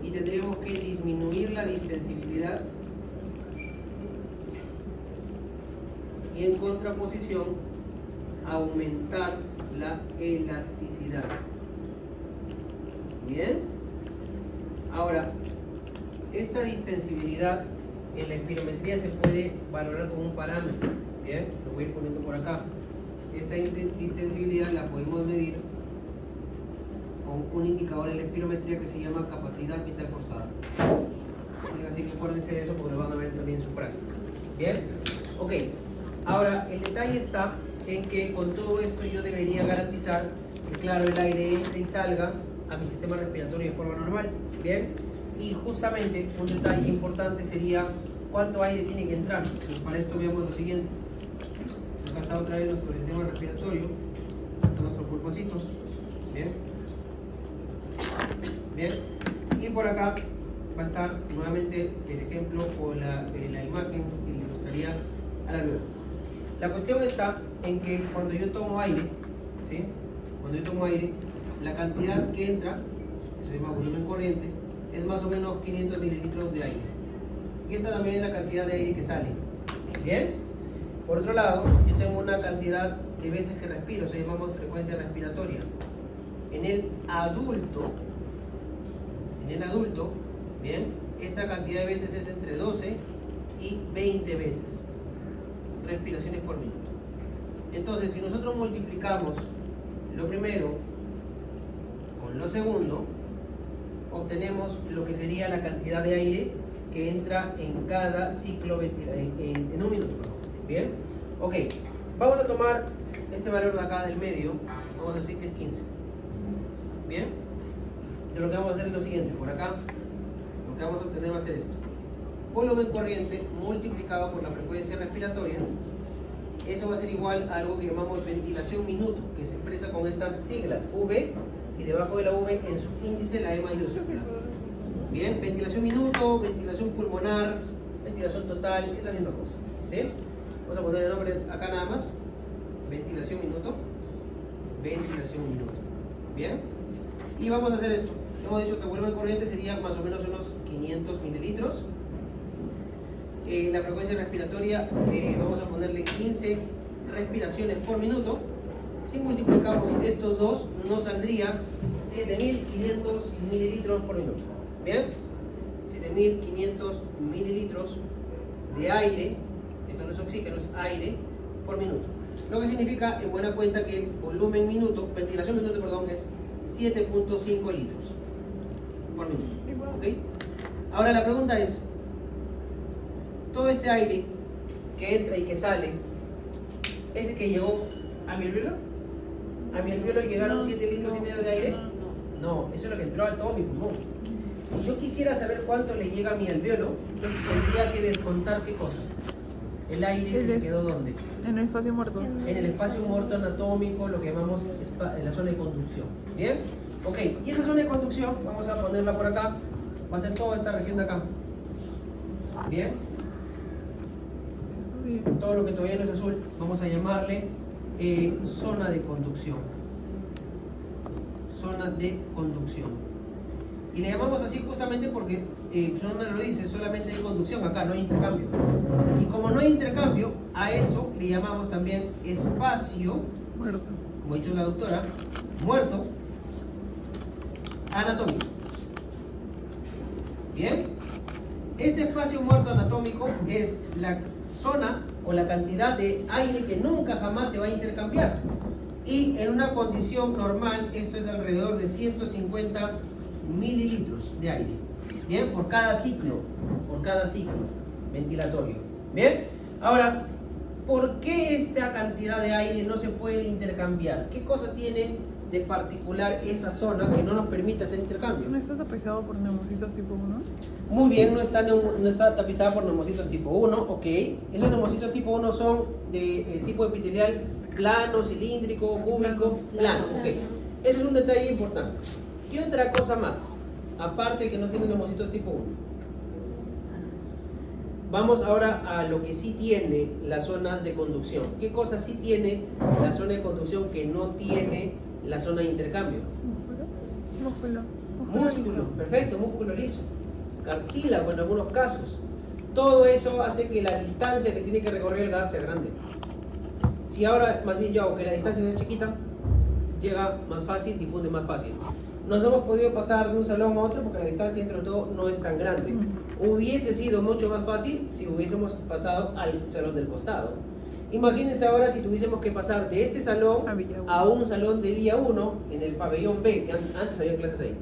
y tendríamos que disminuir la distensibilidad y en contraposición aumentar la elasticidad. Bien, ahora esta distensibilidad en la espirometría se puede valorar como un parámetro. Bien, lo voy a ir poniendo por acá. Esta distensibilidad la podemos medir con un indicador en la espirometría que se llama capacidad vital forzada. Así que acuérdense de eso porque lo van a ver también en su práctica. Bien, ok. Ahora, el detalle está en que con todo esto yo debería garantizar que, claro, el aire entre y salga a mi sistema respiratorio de forma normal. Bien, y justamente un detalle importante sería cuánto aire tiene que entrar. Y para esto veamos lo siguiente. Acá está otra vez nuestro sistema respiratorio, nuestro pulmoncito. Bien. Bien, y por acá va a estar nuevamente el ejemplo o la imagen que ilustraría al alveolo. La cuestión está en que cuando yo tomo aire, ¿sí? Cuando yo tomo aire, la cantidad que entra, eso se llama volumen corriente, es más o menos 500 mililitros de aire. Y esta también es la cantidad de aire que sale. ¿Bien? Por otro lado, yo tengo una cantidad de veces que respiro, se llamamos frecuencia respiratoria. En el adulto, bien, esta cantidad de veces es entre 12 y 20 veces respiraciones por minuto. Entonces, si nosotros multiplicamos lo primero con lo segundo, obtenemos lo que sería la cantidad de aire que entra en cada ciclo en un minuto. Bien, ok, vamos a tomar este valor de acá del medio, vamos a decir que es 15. Bien, de lo que vamos a hacer es lo siguiente, por acá lo que vamos a obtener va a ser esto: volumen corriente multiplicado por la frecuencia respiratoria. Eso va a ser igual a algo que llamamos ventilación minuto, que se expresa con esas siglas V y debajo de la V en su índice la E mayúscula. Bien, ventilación minuto, ventilación pulmonar, ventilación total, es la misma cosa. ¿Sí? Vamos a poner el nombre acá nada más: ventilación minuto, ventilación minuto. Bien, y vamos a hacer esto. Hemos dicho que el volumen corriente sería más o menos unos 500 mililitros. La frecuencia respiratoria, vamos a ponerle 15 respiraciones por minuto. Si multiplicamos estos dos, nos saldría 7500 mililitros por minuto. Bien, 7500 mililitros de aire, esto no es oxígeno, es aire por minuto. Lo que significa, en buena cuenta, que el volumen minuto, ventilación minuto, perdón, es 7.5 litros por minuto. ¿Okay? Ahora la pregunta es: todo este aire que entra y que sale, ¿es el que llegó a mi alveolo? ¿A mi alveolo llegaron 7 litros y medio de aire? No, eso es lo que entró a todo mi pulmón. Si yo quisiera saber cuánto le llega a mi alveolo, tendría que descontar ¿qué cosa? El aire que se quedó ¿dónde? En el espacio muerto. En el espacio muerto anatómico, lo que llamamos en la zona de conducción. ¿Bien? Ok, y esa zona de conducción, vamos a ponerla por acá, va a ser toda esta región de acá. ¿Bien? Todo lo que todavía no es azul, vamos a llamarle zona de conducción. Zona de conducción. Y le llamamos así justamente porque su nombre lo dice, solamente hay conducción acá, no hay intercambio. Y como no hay intercambio, a eso le llamamos también espacio muerto, como ha dicho la doctora, muerto. anatómico. Bien, este espacio muerto anatómico es la zona o la cantidad de aire que nunca jamás se va a intercambiar. Y en una condición normal, esto es alrededor de 150 mililitros de aire. Bien, por cada ciclo ventilatorio. Bien, ahora, ¿por qué esta cantidad de aire no se puede intercambiar? ¿Qué cosa tiene de particular esa zona que no nos permite hacer intercambio? ¿No está tapizado por neumocitos tipo 1? Muy bien, no está tapizada por neumocitos tipo 1, ok. Esos neumocitos tipo 1 son de tipo epitelial plano, cilíndrico, cúbico, plano, ok. Ese es un detalle importante. ¿Qué otra cosa más? Aparte que no tiene neumocitos tipo 1. Vamos ahora a lo que sí tiene las zonas de conducción. ¿Qué cosa sí tiene la zona de conducción que no tiene la zona de intercambio? Músculo, perfecto, músculo liso. Cartílago en algunos casos. Todo eso hace que la distancia que tiene que recorrer el gas sea grande. Si ahora, más bien yo hago que la distancia sea chiquita, llega más fácil, difunde más fácil. Nos hemos podido pasar de un salón a otro porque la distancia entre todo no es tan grande. Hubiese sido mucho más fácil si hubiésemos pasado al salón del costado. Imagínense ahora si tuviésemos que pasar de este salón a un salón de vía 1 en el pabellón B, que antes había clases ahí.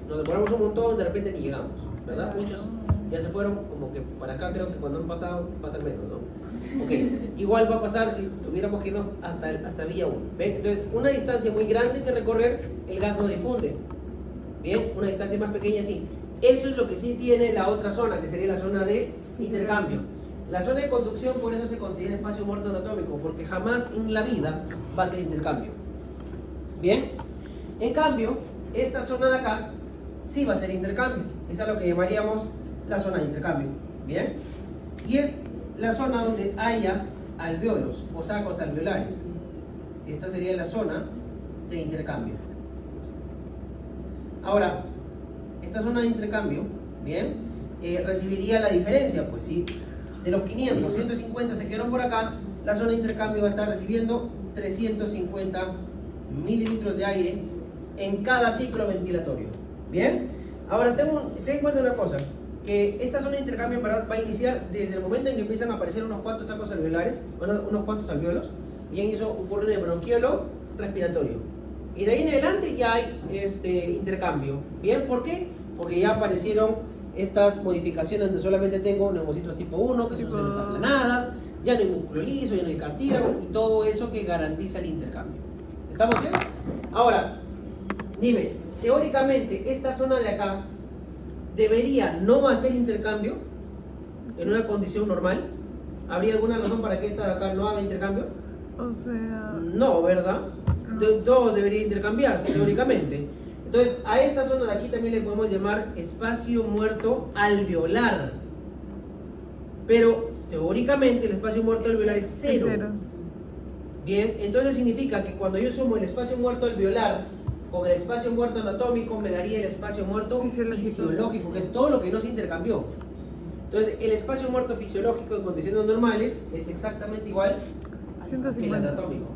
Nos demoramos un montón, de repente ni llegamos, ¿verdad? Muchos ya se fueron, como que para acá creo que cuando han pasado, pasan menos, ¿no? Ok, igual va a pasar si tuviéramos que irnos hasta vía 1. ¿Ven? Entonces, una distancia muy grande que recorrer, el gas no difunde. Bien, una distancia más pequeña sí. Eso es lo que sí tiene la otra zona, que sería la zona de intercambio. La zona de conducción por eso se considera espacio muerto anatómico, porque jamás en la vida va a ser intercambio. Bien, en cambio, esta zona de acá sí va a ser intercambio. Esa es lo que llamaríamos la zona de intercambio. Bien, y es la zona donde haya alveolos o sacos alveolares. Esta sería la zona de intercambio. Ahora, esta zona de intercambio, bien, recibiría la diferencia, pues si de los 500, 150 se quedaron por acá, la zona de intercambio va a estar recibiendo 350 mililitros de aire en cada ciclo ventilatorio. Bien, ahora ten en cuenta una cosa, que esta zona de intercambio en verdad va a iniciar desde el momento en que empiezan a aparecer unos cuantos sacos alveolares, unos cuantos alveolos. Bien, eso ocurre en el bronquiolo respiratorio. Y de ahí en adelante ya hay intercambio. Bien, ¿por qué? Porque ya aparecieron estas modificaciones donde solamente tengo neumocitos tipo 1, que son células aplanadas, ya no hay músculo liso, ya no hay cartílago y todo eso que garantiza el intercambio. ¿Estamos bien? Ahora, dime, teóricamente esta zona de acá debería no hacer intercambio en una condición normal. ¿Habría alguna razón para que esta de acá no haga intercambio? O sea... No, ¿verdad? Todo debería intercambiarse teóricamente. Entonces, a esta zona de aquí también le podemos llamar espacio muerto alveolar. Pero teóricamente el espacio muerto alveolar es cero. Bien, entonces significa que cuando yo sumo el espacio muerto alveolar con el espacio muerto anatómico, me daría el espacio muerto fisiológico, que es todo lo que no se intercambió. Entonces, el espacio muerto fisiológico en condiciones normales es exactamente igual que el anatómico.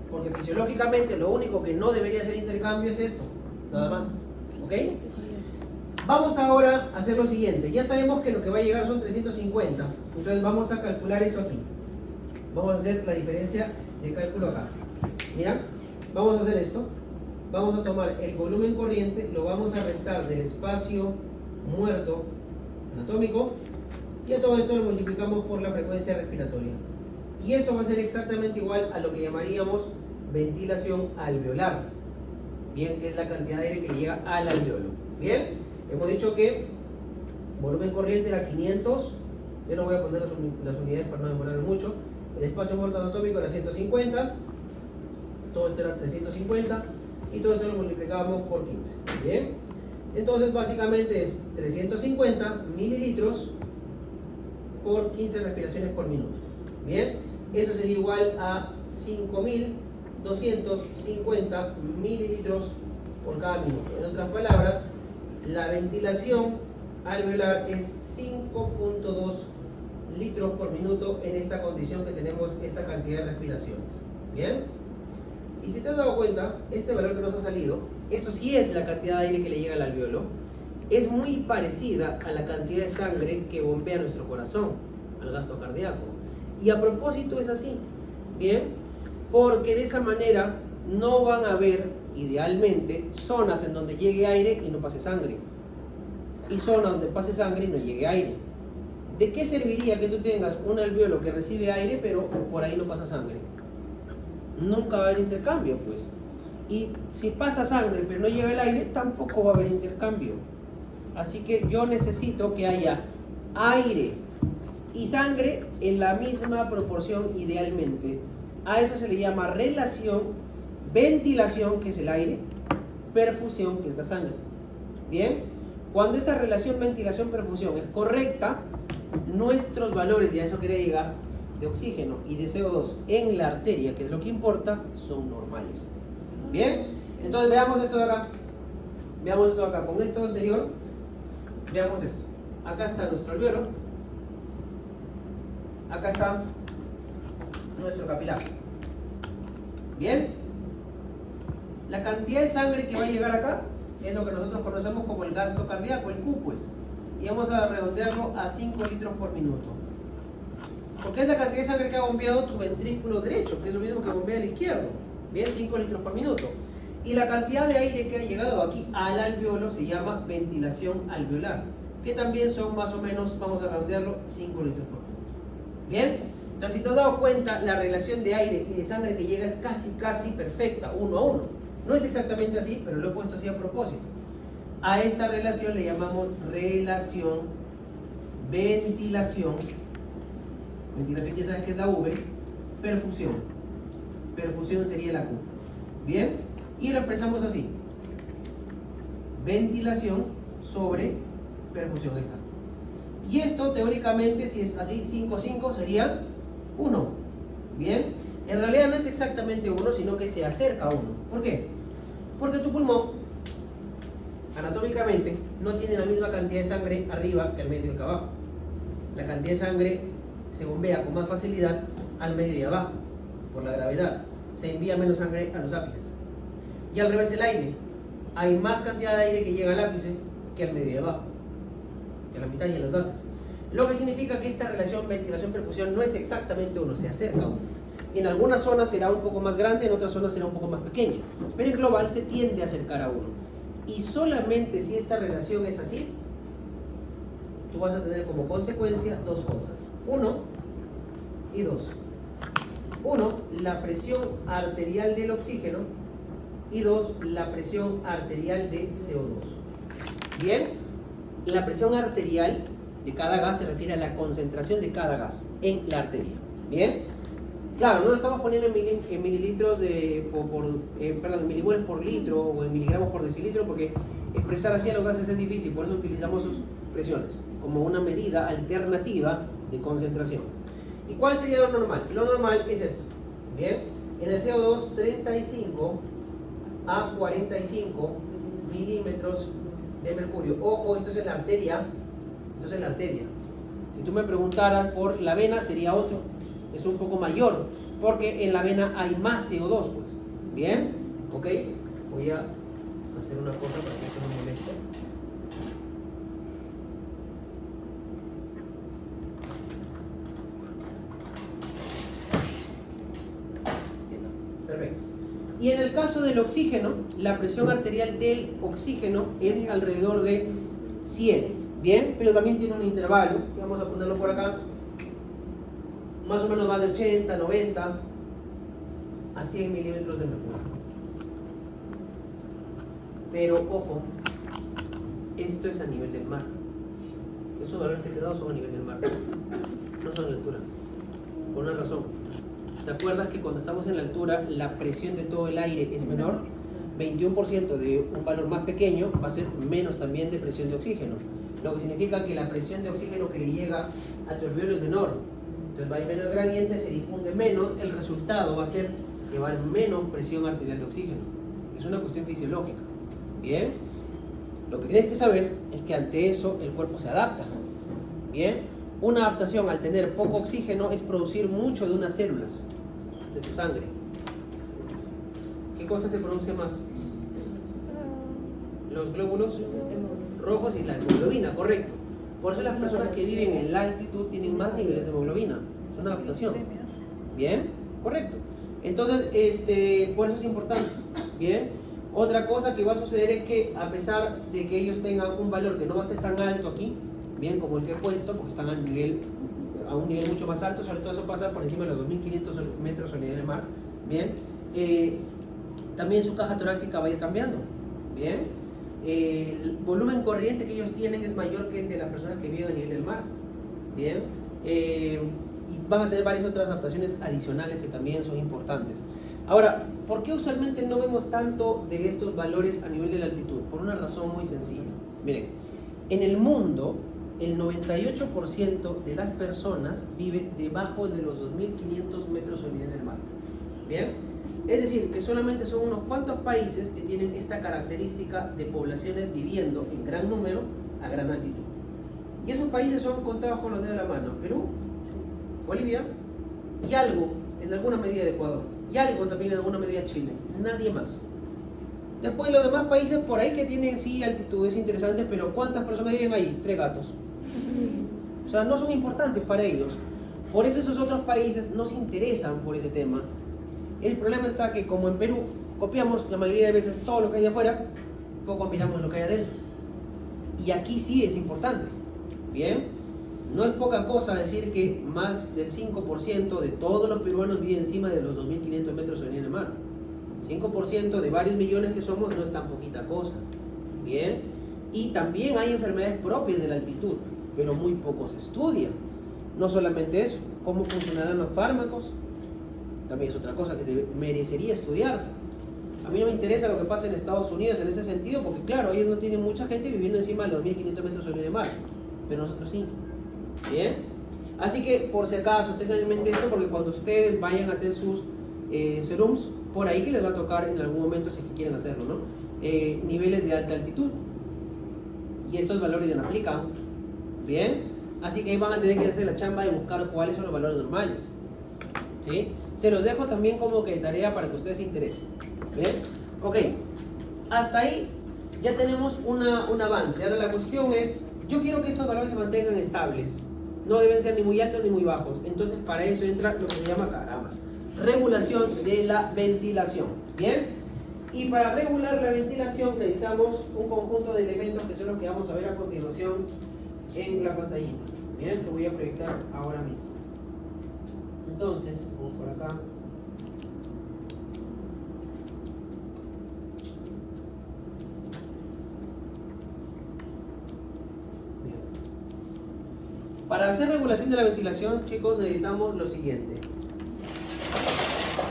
Porque fisiológicamente lo único que no debería ser intercambio es esto, nada más. ¿Ok? Vamos ahora a hacer lo siguiente. Ya sabemos que lo que va a llegar son 350. Entonces vamos a calcular eso aquí. Vamos a hacer la diferencia de cálculo acá. Mira, vamos a hacer esto. Vamos a tomar el volumen corriente, lo vamos a restar del espacio muerto anatómico y a todo esto lo multiplicamos por la frecuencia respiratoria. Y eso va a ser exactamente igual a lo que llamaríamos ventilación alveolar. Bien, que es la cantidad de aire que llega al alveolo. Bien, hemos dicho que volumen corriente era 500. Yo no voy a poner las unidades para no demorarme mucho. El espacio muerto anatómico era 150. Todo esto era 350. Y todo esto lo multiplicábamos por 15. Bien, entonces básicamente es 350 mililitros por 15 respiraciones por minuto. Bien, eso sería igual a 5.250 mililitros por cada minuto. En otras palabras, la ventilación alveolar es 5.2 litros por minuto en esta condición que tenemos esta cantidad de respiraciones. Bien, y si te has dado cuenta, este valor que nos ha salido esto sí es la cantidad de aire que le llega al alveolo, es muy parecida a la cantidad de sangre que bombea nuestro corazón, al gasto cardíaco. Y a propósito es así, ¿bien? Porque de esa manera no van a haber, idealmente, zonas en donde llegue aire y no pase sangre. Y zonas donde pase sangre y no llegue aire. ¿De qué serviría que tú tengas un alveolo que recibe aire, pero por ahí no pasa sangre? Nunca va a haber intercambio, pues. Y si pasa sangre pero no llega el aire, tampoco va a haber intercambio. Así que yo necesito que haya aire y sangre en la misma proporción idealmente. A eso se le llama relación ventilación, que es el aire, perfusión, que es la sangre. Bien, cuando esa relación ventilación-perfusión es correcta, nuestros valores, y a eso quería llegar, de oxígeno y de CO2 en la arteria, que es lo que importa, son normales. Bien, entonces veamos esto de acá. Veamos esto de acá. Con esto anterior, veamos esto. Acá está nuestro alveolo. Acá está nuestro capilar. Bien. La cantidad de sangre que va a llegar acá es lo que nosotros conocemos como el gasto cardíaco, el Q, pues. Y vamos a redondearlo a 5 litros por minuto. Porque es la cantidad de sangre que ha bombeado tu ventrículo derecho, que es lo mismo que bombea el izquierdo. Bien, 5 litros por minuto. Y la cantidad de aire que ha llegado aquí al alveolo se llama ventilación alveolar, que también son más o menos, vamos a redondearlo, 5 litros por minuto. Bien, entonces si te has dado cuenta, la relación de aire y de sangre que llega es casi perfecta, 1 a 1. No es exactamente así, pero lo he puesto así a propósito. A esta relación le llamamos relación ventilación. Ventilación ya sabes que es la V. Perfusión. Perfusión sería la Q. Bien, y lo expresamos así: ventilación sobre perfusión. Ahí está. Y esto teóricamente, si es así, 5 sería 1. Bien, en realidad no es exactamente 1, sino que se acerca a 1. ¿Por qué? Porque tu pulmón anatómicamente no tiene la misma cantidad de sangre arriba que al medio y que abajo. La cantidad de sangre se bombea con más facilidad al medio y abajo por la gravedad. Se envía menos sangre a los ápices. Y al revés, el aire. Hay más cantidad de aire que llega al ápice que al medio y abajo, que a la mitad y a las bases. Lo que significa que esta relación ventilación-perfusión no es exactamente 1, se acerca a 1. En algunas zonas será un poco más grande, en otras zonas será un poco más pequeño, pero en global se tiende a acercar a 1. Y solamente si esta relación es así, tú vas a tener como consecuencia dos cosas: 1 y 2. 1, la presión arterial del oxígeno, y 2, la presión arterial de CO2. Bien, la presión arterial de cada gas se refiere a la concentración de cada gas en la arteria. Bien, claro, no lo estamos poniendo en mililitros en milimoles por litro o en miligramos por decilitro, porque expresar así a los gases es difícil, por eso utilizamos sus presiones como una medida alternativa de concentración. ¿Y cuál sería lo normal? Lo normal es esto. Bien, en el CO2, 35 a 45 milímetros de mercurio. Ojo, esto es en la arteria. Esto es en la arteria. Si tú me preguntaras por la vena, sería 8. Es un poco mayor, porque en la vena hay más CO2, pues. Bien, ok. Voy a hacer una cosa para que eso no moleste. Perfecto. Y en el caso del oxígeno, la presión arterial del oxígeno es alrededor de 100. Bien, pero también tiene un intervalo, y vamos a ponerlo por acá, más o menos va de 80, 90 a 100 milímetros de mercurio. Pero ojo, esto es a nivel del mar. Estos valores que te he dado son a nivel del mar, no son a la altura, por una razón. ¿Te acuerdas que cuando estamos en la altura la presión de todo el aire es menor? 21% de un valor más pequeño va a ser menos también de presión de oxígeno, lo que significa que la presión de oxígeno que le llega a tu alveolo es menor. Entonces va a ir menos gradiente, se difunde menos, el resultado va a ser que va a haber menos presión arterial de oxígeno. Es una cuestión fisiológica. Bien, lo que tienes que saber es que ante eso el cuerpo se adapta. Bien, una adaptación al tener poco oxígeno es producir mucho de unas células de tu sangre. ¿Qué cosa se produce más? Los glóbulos rojos y la hemoglobina, correcto. Por eso las personas que viven en la altitud tienen más niveles de hemoglobina. Es una adaptación. Bien, correcto. Entonces, por eso es importante. Bien. Otra cosa que va a suceder es que a pesar de que ellos tengan un valor que no va a ser tan alto aquí, bien, como el que he puesto, porque están a un nivel mucho más alto, sobre todo eso pasa por encima de los 2.500 metros sobre el nivel del mar, bien, también su caja torácica va a ir cambiando, bien, el volumen corriente que ellos tienen es mayor que el de las personas que viven a nivel del mar, bien, y van a tener varias otras adaptaciones adicionales que también son importantes. Ahora, ¿por qué usualmente no vemos tanto de estos valores a nivel de la altitud? Por una razón muy sencilla. Miren, en el mundo, el 98% de las personas vive debajo de los 2.500 metros sobre el nivel del mar. ¿Bien? Es decir, que solamente son unos cuantos países que tienen esta característica de poblaciones viviendo en gran número a gran altitud. Y esos países son contados con los dedos de la mano. Perú, Bolivia y algo, en alguna medida de Ecuador. Y algo también en alguna medida Chile. Nadie más. Después los demás países por ahí que tienen sí altitudes interesantes, pero ¿cuántas personas viven ahí? 3 gatos. O sea, no son importantes para ellos. Por eso esos otros países no se interesan por ese tema. El problema está que como en Perú copiamos la mayoría de veces todo lo que hay afuera, poco miramos lo que hay adentro. Y aquí sí es importante. Bien. No es poca cosa decir que más del 5% de todos los peruanos vive encima de los 2.500 metros sobre el nivel del mar. 5% de varios millones que somos no es tan poquita cosa. Bien. Y también hay enfermedades propias de la altitud, pero muy poco se estudia. No solamente eso, cómo funcionarán los fármacos, también es otra cosa que merecería estudiarse. A mí no me interesa lo que pasa en Estados Unidos en ese sentido, porque claro, ellos no tienen mucha gente viviendo encima de los 2.500 metros sobre el nivel del mar, pero nosotros sí. Bien, así que por si acaso tengan en mente esto, porque cuando ustedes vayan a hacer sus serums, por ahí que les va a tocar en algún momento, si quieren hacerlo, ¿no? Niveles de alta altitud, y estos valores ya no aplican. Bien, así que ahí van a tener que hacer la chamba de buscar cuáles son los valores normales. ¿Sí? Se los dejo también como que tarea para que ustedes se interesen. Bien, ok, hasta ahí ya tenemos un avance. Ahora la cuestión es, yo quiero que estos valores se mantengan estables. No deben ser ni muy altos ni muy bajos. Entonces para eso entra lo que se llama, caramba, regulación de la ventilación. Bien. Y para regular la ventilación necesitamos un conjunto de elementos que son los que vamos a ver a continuación en la pantallita. Bien, lo voy a proyectar ahora mismo. Entonces, vamos por acá. Para hacer regulación de la ventilación, chicos, necesitamos lo siguiente.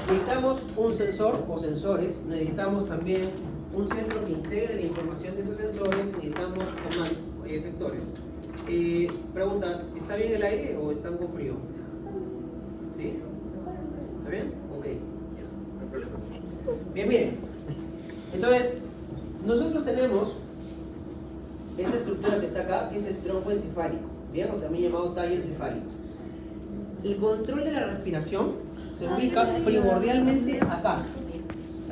Necesitamos un sensor o sensores, necesitamos también un centro que integre la información de esos sensores, necesitamos efectores. Pregunta, ¿está bien el aire o está un poco frío? ¿Sí? ¿Está bien? Ok, ya, no hay problema. Bien, miren. Entonces, nosotros tenemos esta estructura que está acá, que es el tronco encefálico. Bien, o también llamado tallo encefálico. El control de la respiración se ubica primordialmente acá,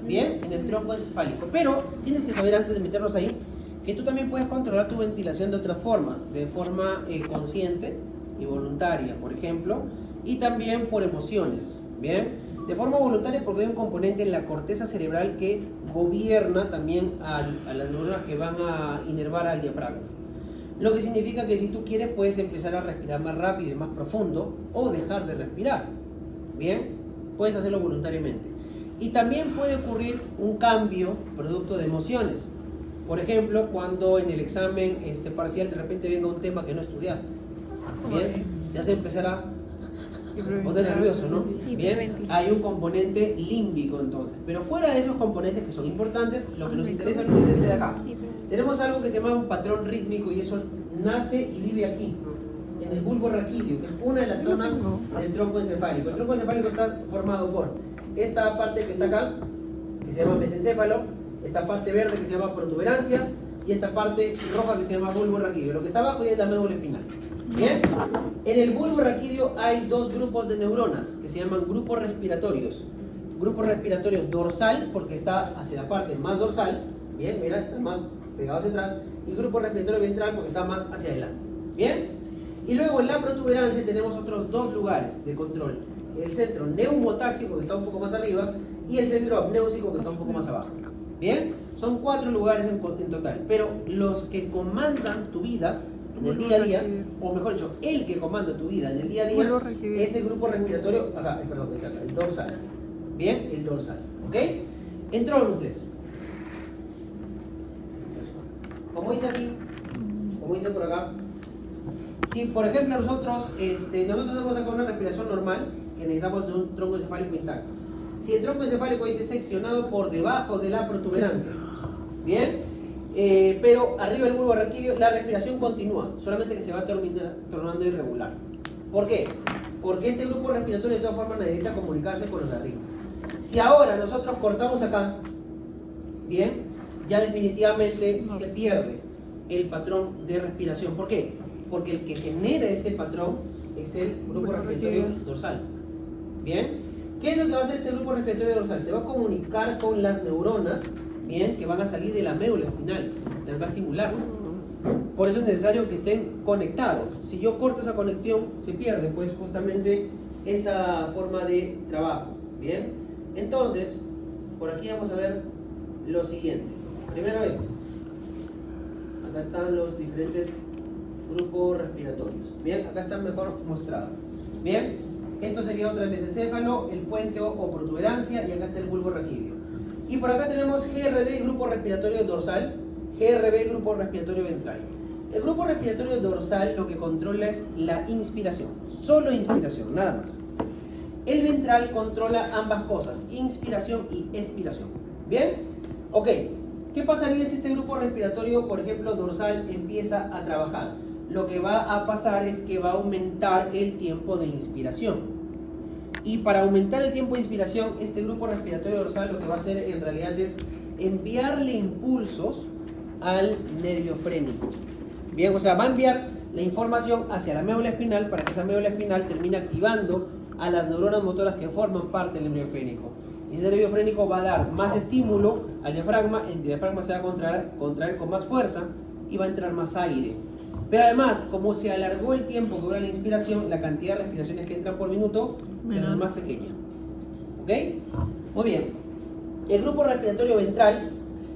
bien, en el tronco encefálico. Pero tienes que saber antes de meternos ahí que tú también puedes controlar tu ventilación de otras formas, de forma consciente y voluntaria, por ejemplo, y también por emociones, bien. De forma voluntaria porque hay un componente en la corteza cerebral que gobierna también a las neuronas que van a inervar al diafragma. Lo que significa que si tú quieres puedes empezar a respirar más rápido y más profundo o dejar de respirar. Bien, puedes hacerlo voluntariamente. Y también puede ocurrir un cambio producto de emociones. Por ejemplo, cuando en el examen parcial de repente venga un tema que no estudiaste. Bien, te hace empezar a poner nervioso, ¿no? Bien, hay un componente límbico entonces. Pero fuera de esos componentes que son importantes, lo que nos interesa ahorita es este de acá. Tenemos algo que se llama un patrón rítmico y eso nace y vive aquí, en el bulbo raquídeo, que es una de las zonas del tronco encefálico. El tronco encefálico está formado por esta parte que está acá, que se llama mesencéfalo, esta parte verde que se llama protuberancia y esta parte roja que se llama bulbo raquídeo. Lo que está abajo es la médula espinal. Bien, en el bulbo raquídeo hay dos grupos de neuronas que se llaman grupos respiratorios. Grupo respiratorio dorsal, porque está hacia la parte más dorsal. Bien, mira, está más pegado hacia atrás, y grupo respiratorio ventral porque está más hacia adelante. ¿Bien? Y luego en la protuberancia tenemos otros dos lugares de control. El centro neumotáxico que está un poco más arriba y el centro apnéusico que está un poco más abajo. ¿Bien? Son 4 lugares en total, pero los que comandan tu vida en el día a día, o mejor dicho, el que comanda tu vida en el día a día es el grupo respiratorio, perdón, está acá, el dorsal. Bien, el dorsal. ¿Ok? Entonces, como dice aquí, como dice por acá, si por ejemplo nosotros tenemos acá una respiración normal, que necesitamos de un tronco encefálico intacto. Si el tronco encefálico dice seccionado por debajo de la protuberancia, bien, pero arriba del bulbo raquídeo la respiración continúa, solamente que se va tornando irregular. ¿Por qué? Porque este grupo respiratorio de todas formas necesita comunicarse con los de arriba. Si ahora nosotros cortamos acá, bien, ya definitivamente se pierde el patrón de respiración. ¿Por qué? Porque el que genera ese patrón es el grupo respiratorio dorsal. ¿Bien? ¿Qué es lo que va a hacer este grupo respiratorio dorsal? Se va a comunicar con las neuronas, bien, que van a salir de la médula espinal, las va a estimular. Por eso es necesario que estén conectados. Si yo corto esa conexión, se pierde pues justamente esa forma de trabajo. Bien, entonces, por aquí vamos a ver lo siguiente. Primero esto. Acá están los diferentes grupos respiratorios. Bien, acá están mejor mostrados. Bien, esto sería otra vez el encéfalo, el puente o protuberancia, y acá está el bulbo raquídeo. Y por acá tenemos GRD, grupo respiratorio dorsal, GRB, grupo respiratorio ventral. El grupo respiratorio dorsal lo que controla es la inspiración, solo inspiración, nada más. El ventral controla ambas cosas, inspiración y expiración. ¿Bien? Ok, ¿qué pasaría si este grupo respiratorio, por ejemplo, dorsal, empieza a trabajar? Lo que va a pasar es que va a aumentar el tiempo de inspiración. Y para aumentar el tiempo de inspiración, este grupo respiratorio dorsal lo que va a hacer en realidad es enviarle impulsos al nervio frénico. Bien, o sea, va a enviar la información hacia la médula espinal para que esa médula espinal termine activando a las neuronas motoras que forman parte del nervio frénico. Y ese nervio frénico va a dar más estímulo al diafragma, el diafragma se va a contraer con más fuerza y va a entrar más aire. Pero además, como se alargó el tiempo que dura la inspiración, la cantidad de respiraciones que entran por minuto será más pequeña. ¿Ok? Muy bien. El grupo respiratorio ventral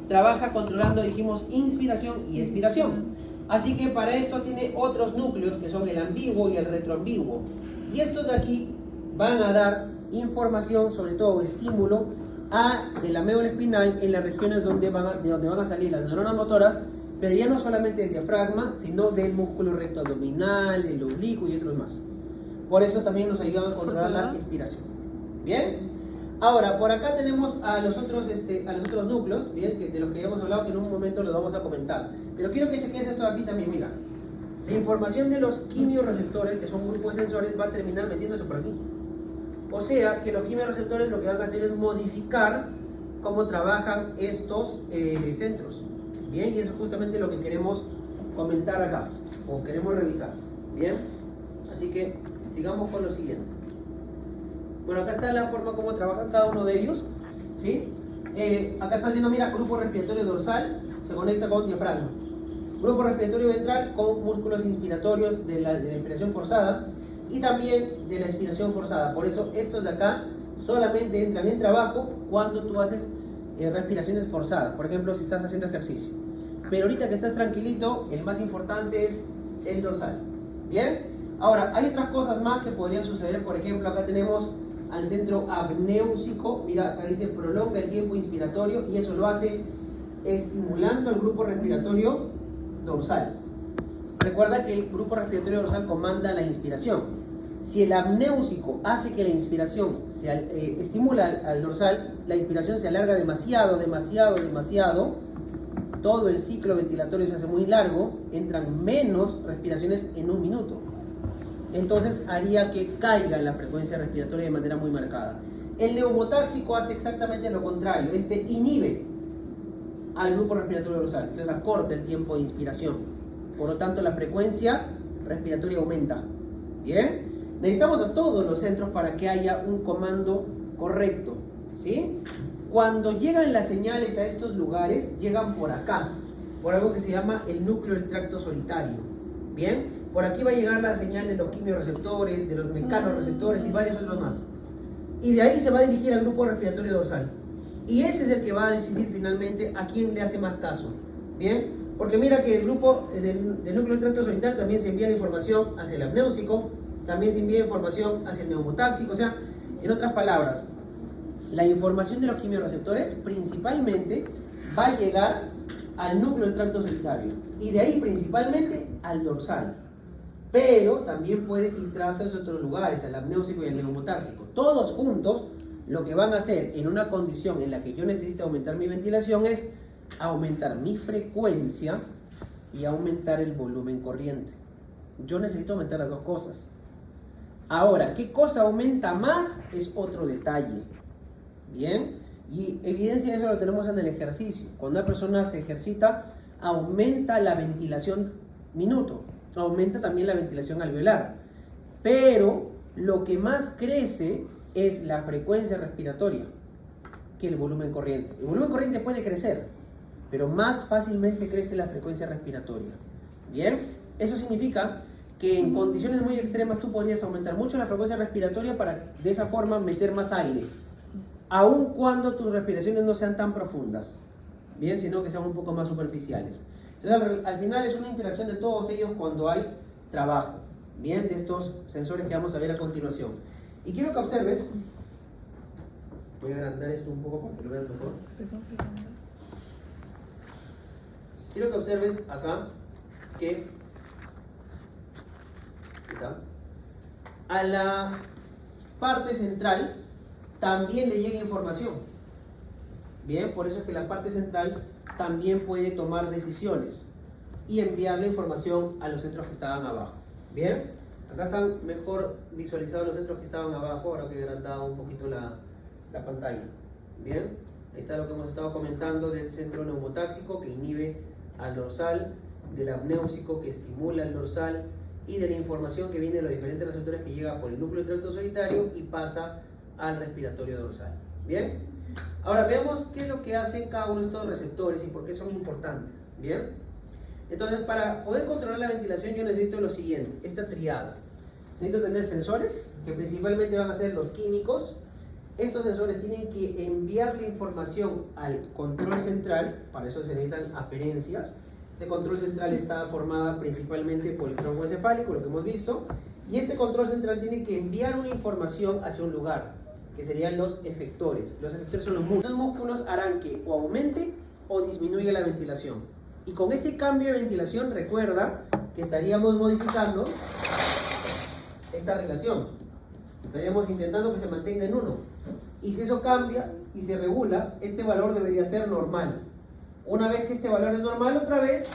trabaja controlando, dijimos, inspiración y expiración. Así que para esto tiene otros núcleos que son el ambiguo y el retroambiguo. Y estos de aquí van a dar información, sobre todo estímulo, a la médula espinal en las regiones de donde van a salir las neuronas motoras, pero ya no solamente del diafragma, sino del músculo recto abdominal, del oblicuo y otros más. Por eso también nos ayudan a controlar la expiración. ¿Bien? Ahora, por acá tenemos a los otros núcleos, ¿bien? De los que ya hemos hablado, que en un momento los vamos a comentar. Pero quiero que cheques esto de aquí también, mira. La información de los quimiorreceptores, que son grupos de sensores, va a terminar metiéndose por aquí. O sea, que los quimiorreceptores lo que van a hacer es modificar cómo trabajan estos centros. Bien, y eso es justamente lo que queremos comentar acá, o queremos revisar. Bien, así que sigamos con lo siguiente. Bueno, acá está la forma como trabajan cada uno de ellos, ¿sí? Acá estás viendo, mira, grupo respiratorio dorsal se conecta con diafragma. Grupo respiratorio ventral con músculos inspiratorios de la inspiración forzada y también de la expiración forzada. Por eso estos de acá solamente entran en trabajo cuando tú haces respiraciones forzadas. Por ejemplo, si estás haciendo ejercicio. Pero ahorita que estás tranquilito, el más importante es el dorsal. ¿Bien? Ahora, hay otras cosas más que podrían suceder. Por ejemplo, acá tenemos al centro apnéusico. Mira, acá dice prolonga el tiempo inspiratorio y eso lo hace estimulando el grupo respiratorio dorsal. Recuerda que el grupo respiratorio dorsal comanda la inspiración. Si el apnéusico hace que la inspiración se estimula al dorsal, la inspiración se alarga demasiado, todo el ciclo ventilatorio se hace muy largo, entran menos respiraciones en un minuto. Entonces haría que caiga la frecuencia respiratoria de manera muy marcada. El neumotáxico hace exactamente lo contrario, inhibe al grupo respiratorio dorsal, entonces acorta el tiempo de inspiración. Por lo tanto, la frecuencia respiratoria aumenta. ¿Bien? Necesitamos a todos los centros para que haya un comando correcto, ¿sí? Cuando llegan las señales a estos lugares, llegan por acá. por algo que se llama el núcleo del tracto solitario. Bien, por aquí va a llegar la señal de los quimiorreceptores, de los mecanorreceptores y varios otros más. Y de ahí se va a dirigir al grupo respiratorio dorsal. Y ese es el que va a decidir finalmente a quién le hace más caso. Bien, porque mira que el grupo del núcleo del tracto solitario también se envía la información hacia el apnéusico, también se envía información hacia el neumotáxico. O sea, en otras palabras, la información de los quimiorreceptores principalmente va a llegar al núcleo del tracto solitario y de ahí principalmente al dorsal, pero también puede filtrarse a otros lugares, al apnéusico y al neumotáxico. Todos juntos lo que van a hacer en una condición en la que yo necesito aumentar mi ventilación es aumentar mi frecuencia y aumentar el volumen corriente. Yo necesito aumentar las dos cosas. Ahora, ¿qué cosa aumenta más? Es otro detalle. Bien, y evidencia de eso lo tenemos en el ejercicio. Cuando una persona se ejercita, aumenta la ventilación minuto, aumenta también la ventilación alveolar, pero lo que más crece es la frecuencia respiratoria que el volumen corriente. El volumen corriente puede crecer, pero más fácilmente crece la frecuencia respiratoria. Bien, eso significa que en condiciones muy extremas tú podrías aumentar mucho la frecuencia respiratoria para de esa forma meter más aire, aun cuando tus respiraciones no sean tan profundas, bien, sino que sean un poco más superficiales. Entonces, al final es una interacción de todos ellos cuando hay trabajo, bien, de estos sensores que vamos a ver a continuación. Y quiero que observes, voy a agrandar esto un poco para que lo veas mejor. Quiero que observes acá que a la parte central también le llega información. Bien, por eso es que la parte central también puede tomar decisiones y enviar la información a los centros que estaban abajo. Bien, acá están mejor visualizados los centros que estaban abajo, ahora que he agrandado un poquito la pantalla. Bien, ahí está lo que hemos estado comentando del centro neumotáxico que inhibe al dorsal, del apnéusico que estimula al dorsal y de la información que viene de los diferentes receptores que llega por el núcleo del tracto solitario y pasa al respiratorio dorsal. Bien, ahora veamos qué es lo que hacen cada uno de estos receptores y por qué son importantes. Bien, entonces para poder controlar la ventilación yo necesito lo siguiente, esta triada. Necesito tener sensores que principalmente van a ser los químicos. Estos sensores tienen que enviar la información al control central, para eso se necesitan aferencias. Este control central está formada principalmente por el tronco encefálico, lo que hemos visto, y este control central tiene que enviar una información hacia un lugar, que serían los efectores. Los efectores son los músculos. Los músculos harán que o aumente o disminuya la ventilación. Y con ese cambio de ventilación, recuerda que estaríamos modificando esta relación. Estaríamos intentando que se mantenga en 1. Y si eso cambia y se regula, este valor debería ser normal. Una vez que este valor es normal, otra vez,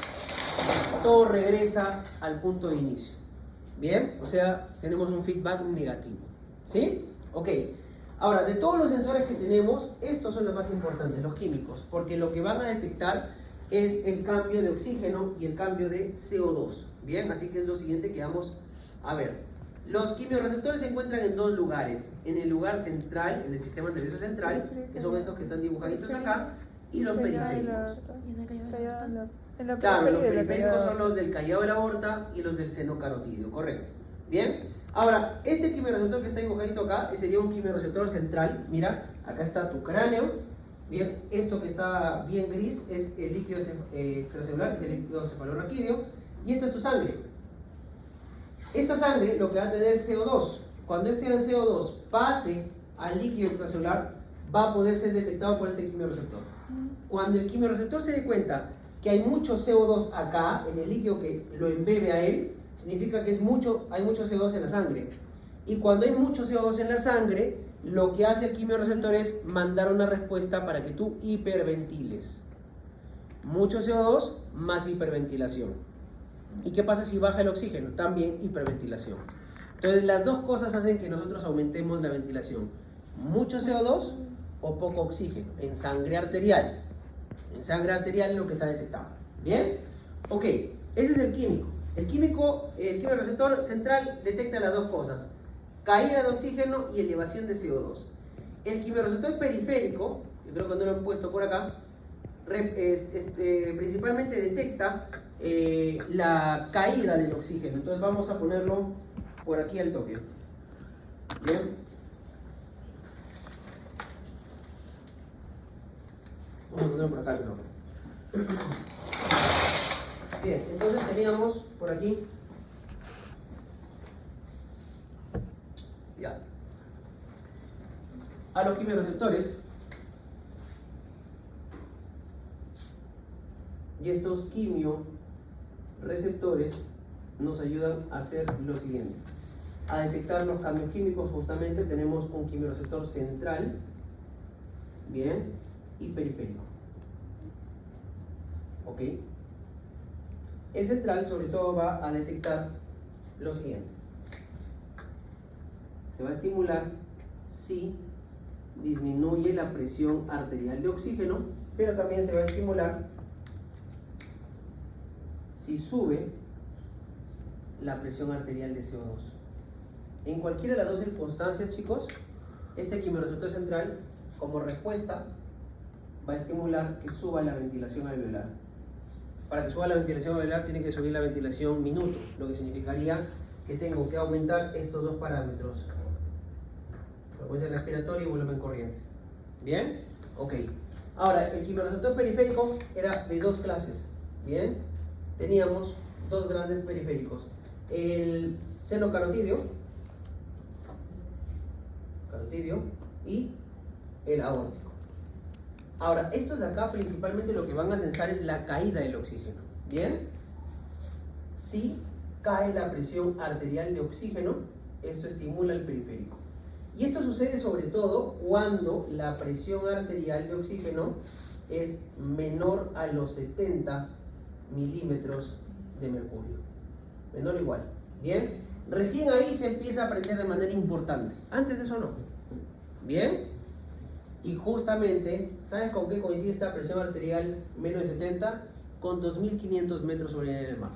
todo regresa al punto de inicio. Bien, o sea, tenemos un feedback negativo. ¿Sí? Ok. Ahora, de todos los sensores que tenemos, estos son los más importantes, los químicos, porque lo que van a detectar es el cambio de oxígeno y el cambio de CO2. Bien, así que es lo siguiente que vamos a ver. Los quimiorreceptores se encuentran en 2 lugares. En el lugar central, en el sistema nervioso central, que son estos que están dibujaditos acá, y los periféricos. Claro, los periféricos son los del callado de la aorta y los del seno carotídeo, correcto. Bien, ahora, este quimiorreceptor que está dibujadito acá sería un quimiorreceptor central. Mira, acá está tu cráneo. Bien, esto que está bien gris es el líquido extracelular, que es el líquido cefalorraquídeo, y esta es tu sangre. Esta sangre lo que va a tener es CO2. Cuando este CO2 pase al líquido extracelular, va a poder ser detectado por este quimiorreceptor. Cuando el quimiorreceptor se dé cuenta que hay mucho CO2 acá, en el líquido que lo embebe a él, significa que hay mucho CO2 en la sangre. Y cuando hay mucho CO2 en la sangre, lo que hace el quimiorreceptor es mandar una respuesta para que tú hiperventiles. Mucho CO2 más hiperventilación. ¿Y qué pasa si baja el oxígeno? También hiperventilación. Entonces las dos cosas hacen que nosotros aumentemos la ventilación. Mucho CO2 o poco oxígeno en sangre arterial. En sangre arterial es lo que se ha detectado. ¿Bien? Ok, ese es el químico. El quimiorreceptor central detecta las dos cosas. Caída de oxígeno y elevación de CO2. El quimiorreceptor periférico, yo creo que no lo he puesto por acá, principalmente detecta la caída del oxígeno. Entonces vamos a ponerlo por aquí al toque. Bien. Vamos a ponerlo por acá, pero... Bien, entonces teníamos por aquí. Ya. A los quimiorreceptores. Y estos quimioreceptores nos ayudan a hacer lo siguiente. A detectar los cambios químicos. Justamente tenemos un quimioreceptor central, bien, y periférico. ¿Ok? El central sobre todo va a detectar lo siguiente. Se va a estimular si disminuye la presión arterial de oxígeno, pero también se va a estimular si sube la presión arterial de CO2. En cualquiera de las dos circunstancias, chicos, este quimioreceptor central, como respuesta, va a estimular que suba la ventilación alveolar. Para que suba la ventilación alveolar tiene que subir la ventilación minuto, lo que significaría que tengo que aumentar estos dos parámetros: frecuencia respiratoria y volumen corriente. ¿Bien? Ok. Ahora, el quimioreceptor periférico era de dos clases. ¿Bien? Teníamos dos grandes periféricos: el seno carotidio y el aórtico. Ahora, estos de acá principalmente lo que van a censar es la caída del oxígeno. ¿Bien? Si cae la presión arterial de oxígeno, esto estimula el periférico. Y esto sucede sobre todo cuando la presión arterial de oxígeno es menor a los 70 milímetros de mercurio. Menor o igual. ¿Bien? Recién ahí se empieza a aprender de manera importante. Antes de eso no. ¿Bien? Y justamente, ¿sabes con qué coincide esta presión arterial menos de 70? Con 2.500 metros sobre el nivel del mar.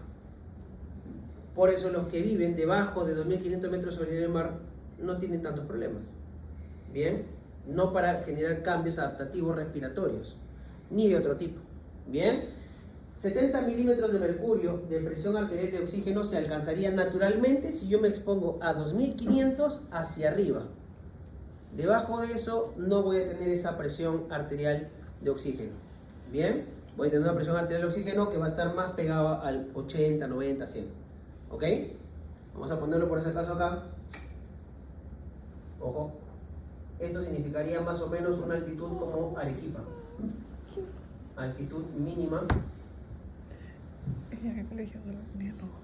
Por eso los que viven debajo de 2.500 metros sobre el nivel del mar no tienen tantos problemas. ¿Bien? No para generar cambios adaptativos respiratorios, ni de otro tipo. ¿Bien? 70 milímetros de mercurio de presión arterial de oxígeno se alcanzaría naturalmente si yo me expongo a 2.500 hacia arriba. Debajo de eso no voy a tener esa presión arterial de oxígeno. ¿Bien? Voy a tener una presión arterial de oxígeno que va a estar más pegada al 80, 90, 100. ¿Ok? Vamos a ponerlo por ese caso acá. Ojo. Esto significaría más o menos una altitud como Arequipa. Altitud mínima. ¿En qué colegio se lo ponía rojo?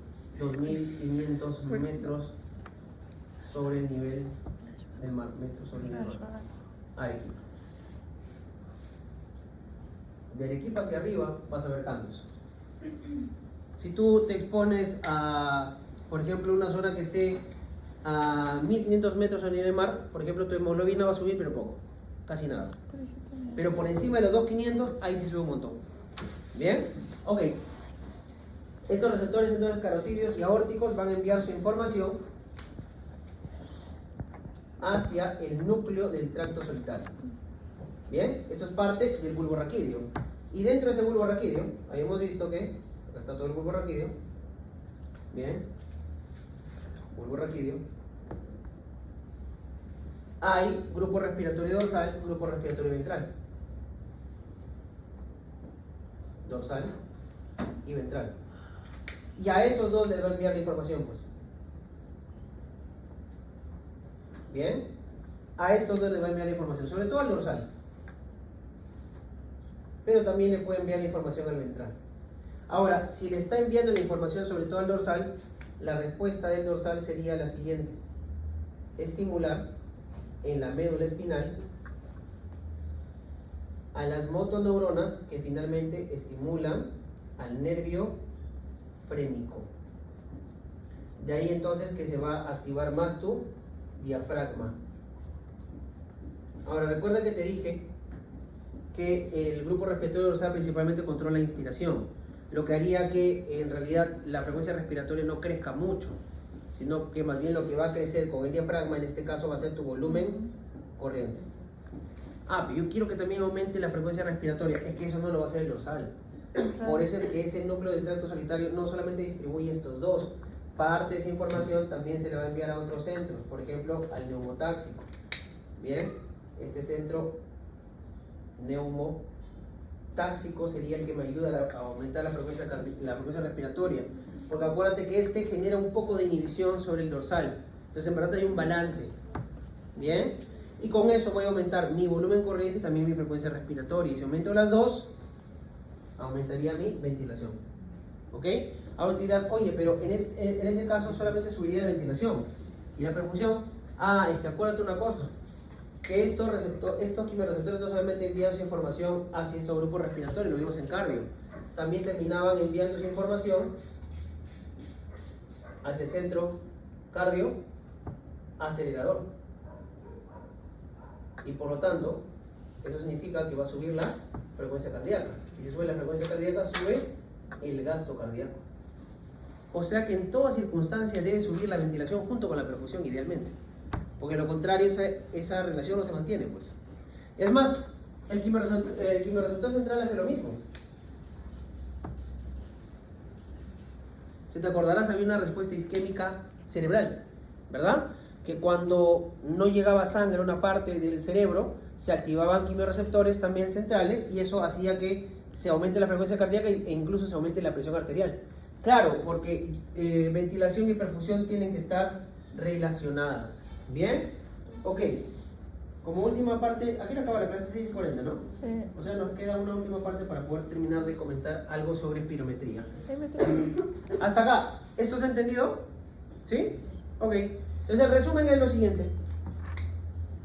2.500 metros sobre el nivel del mar. Metros sobre el nivel del mar. Arequipa. De Arequipa hacia arriba vas a ver cambios. Si tú te expones a, por ejemplo, una zona que esté a 1.500 metros sobre el nivel del mar, por ejemplo, tu hemoglobina va a subir, pero poco, casi nada. Pero por encima de los 2.500, ahí sí sube un montón. ¿Bien? Ok. Estos receptores entonces carotídeos y aórticos van a enviar su información hacia el núcleo del tracto solitario. Bien, esto es parte del bulbo raquídeo. Y dentro de ese bulbo raquídeo, habíamos visto que, acá está todo el bulbo raquídeo. Bien, bulbo raquídeo. Hay grupo respiratorio dorsal, grupo respiratorio ventral. Dorsal y ventral. Y a esos dos les va a enviar la información, pues. Bien, a estos dos les va a enviar la información, sobre todo al dorsal. Pero también le puede enviar la información al ventral. Ahora, si le está enviando la información sobre todo al dorsal, la respuesta del dorsal sería la siguiente: estimular en la médula espinal a las motoneuronas que finalmente estimulan al nervio frénico. De ahí entonces que se va a activar más tu diafragma. Ahora recuerda que te dije que el grupo respiratorio dorsal principalmente controla la inspiración, lo que haría que en realidad la frecuencia respiratoria no crezca mucho, sino que más bien lo que va a crecer con el diafragma en este caso va a ser tu volumen corriente. Ah, pero yo quiero que también aumente la frecuencia respiratoria. Es que eso no lo va a hacer el dorsal. Por eso es que ese núcleo del tracto solitario no solamente distribuye estos dos. Parte de esa información también se le va a enviar a otros centros. Por ejemplo, al neumotáxico. Bien, este centro neumotáxico sería el que me ayuda a aumentar la frecuencia respiratoria. Porque acuérdate que este genera un poco de inhibición sobre el dorsal. Entonces en verdad hay un balance. Bien, y con eso voy a aumentar mi volumen corriente y también mi frecuencia respiratoria. Y si aumento las dos, aumentaría mi ventilación. ¿Ok? Ahora te dirás, oye, pero en ese caso solamente subiría la ventilación. ¿Y la perfusión? Ah, es que acuérdate una cosa. Que estos quimiorreceptores no solamente envían su información hacia estos grupos respiratorios, lo vimos en cardio. También terminaban enviando su información hacia el centro cardio acelerador. Y por lo tanto, eso significa que va a subir la frecuencia cardíaca. Y si sube la frecuencia cardíaca, sube el gasto cardíaco. O sea que en todas circunstancias debe subir la ventilación junto con la perfusión, idealmente. Porque lo contrario, esa relación no se mantiene, pues. Es más, el quimiorreceptor central hace lo mismo. Si te acordarás, había una respuesta isquémica cerebral, ¿verdad? Que cuando no llegaba sangre a una parte del cerebro, se activaban quimiorreceptores también centrales y eso hacía que se aumente la frecuencia cardíaca e incluso se aumente la presión arterial. Claro, porque ventilación y perfusión tienen que estar relacionadas. ¿Bien? Ok. Como última parte, aquí no acaba la clase 6:40, ¿no? Sí. O sea, nos queda una última parte para poder terminar de comentar algo sobre espirometría. Hasta acá, ¿esto se ha entendido? ¿Sí? Ok. Entonces el resumen es lo siguiente.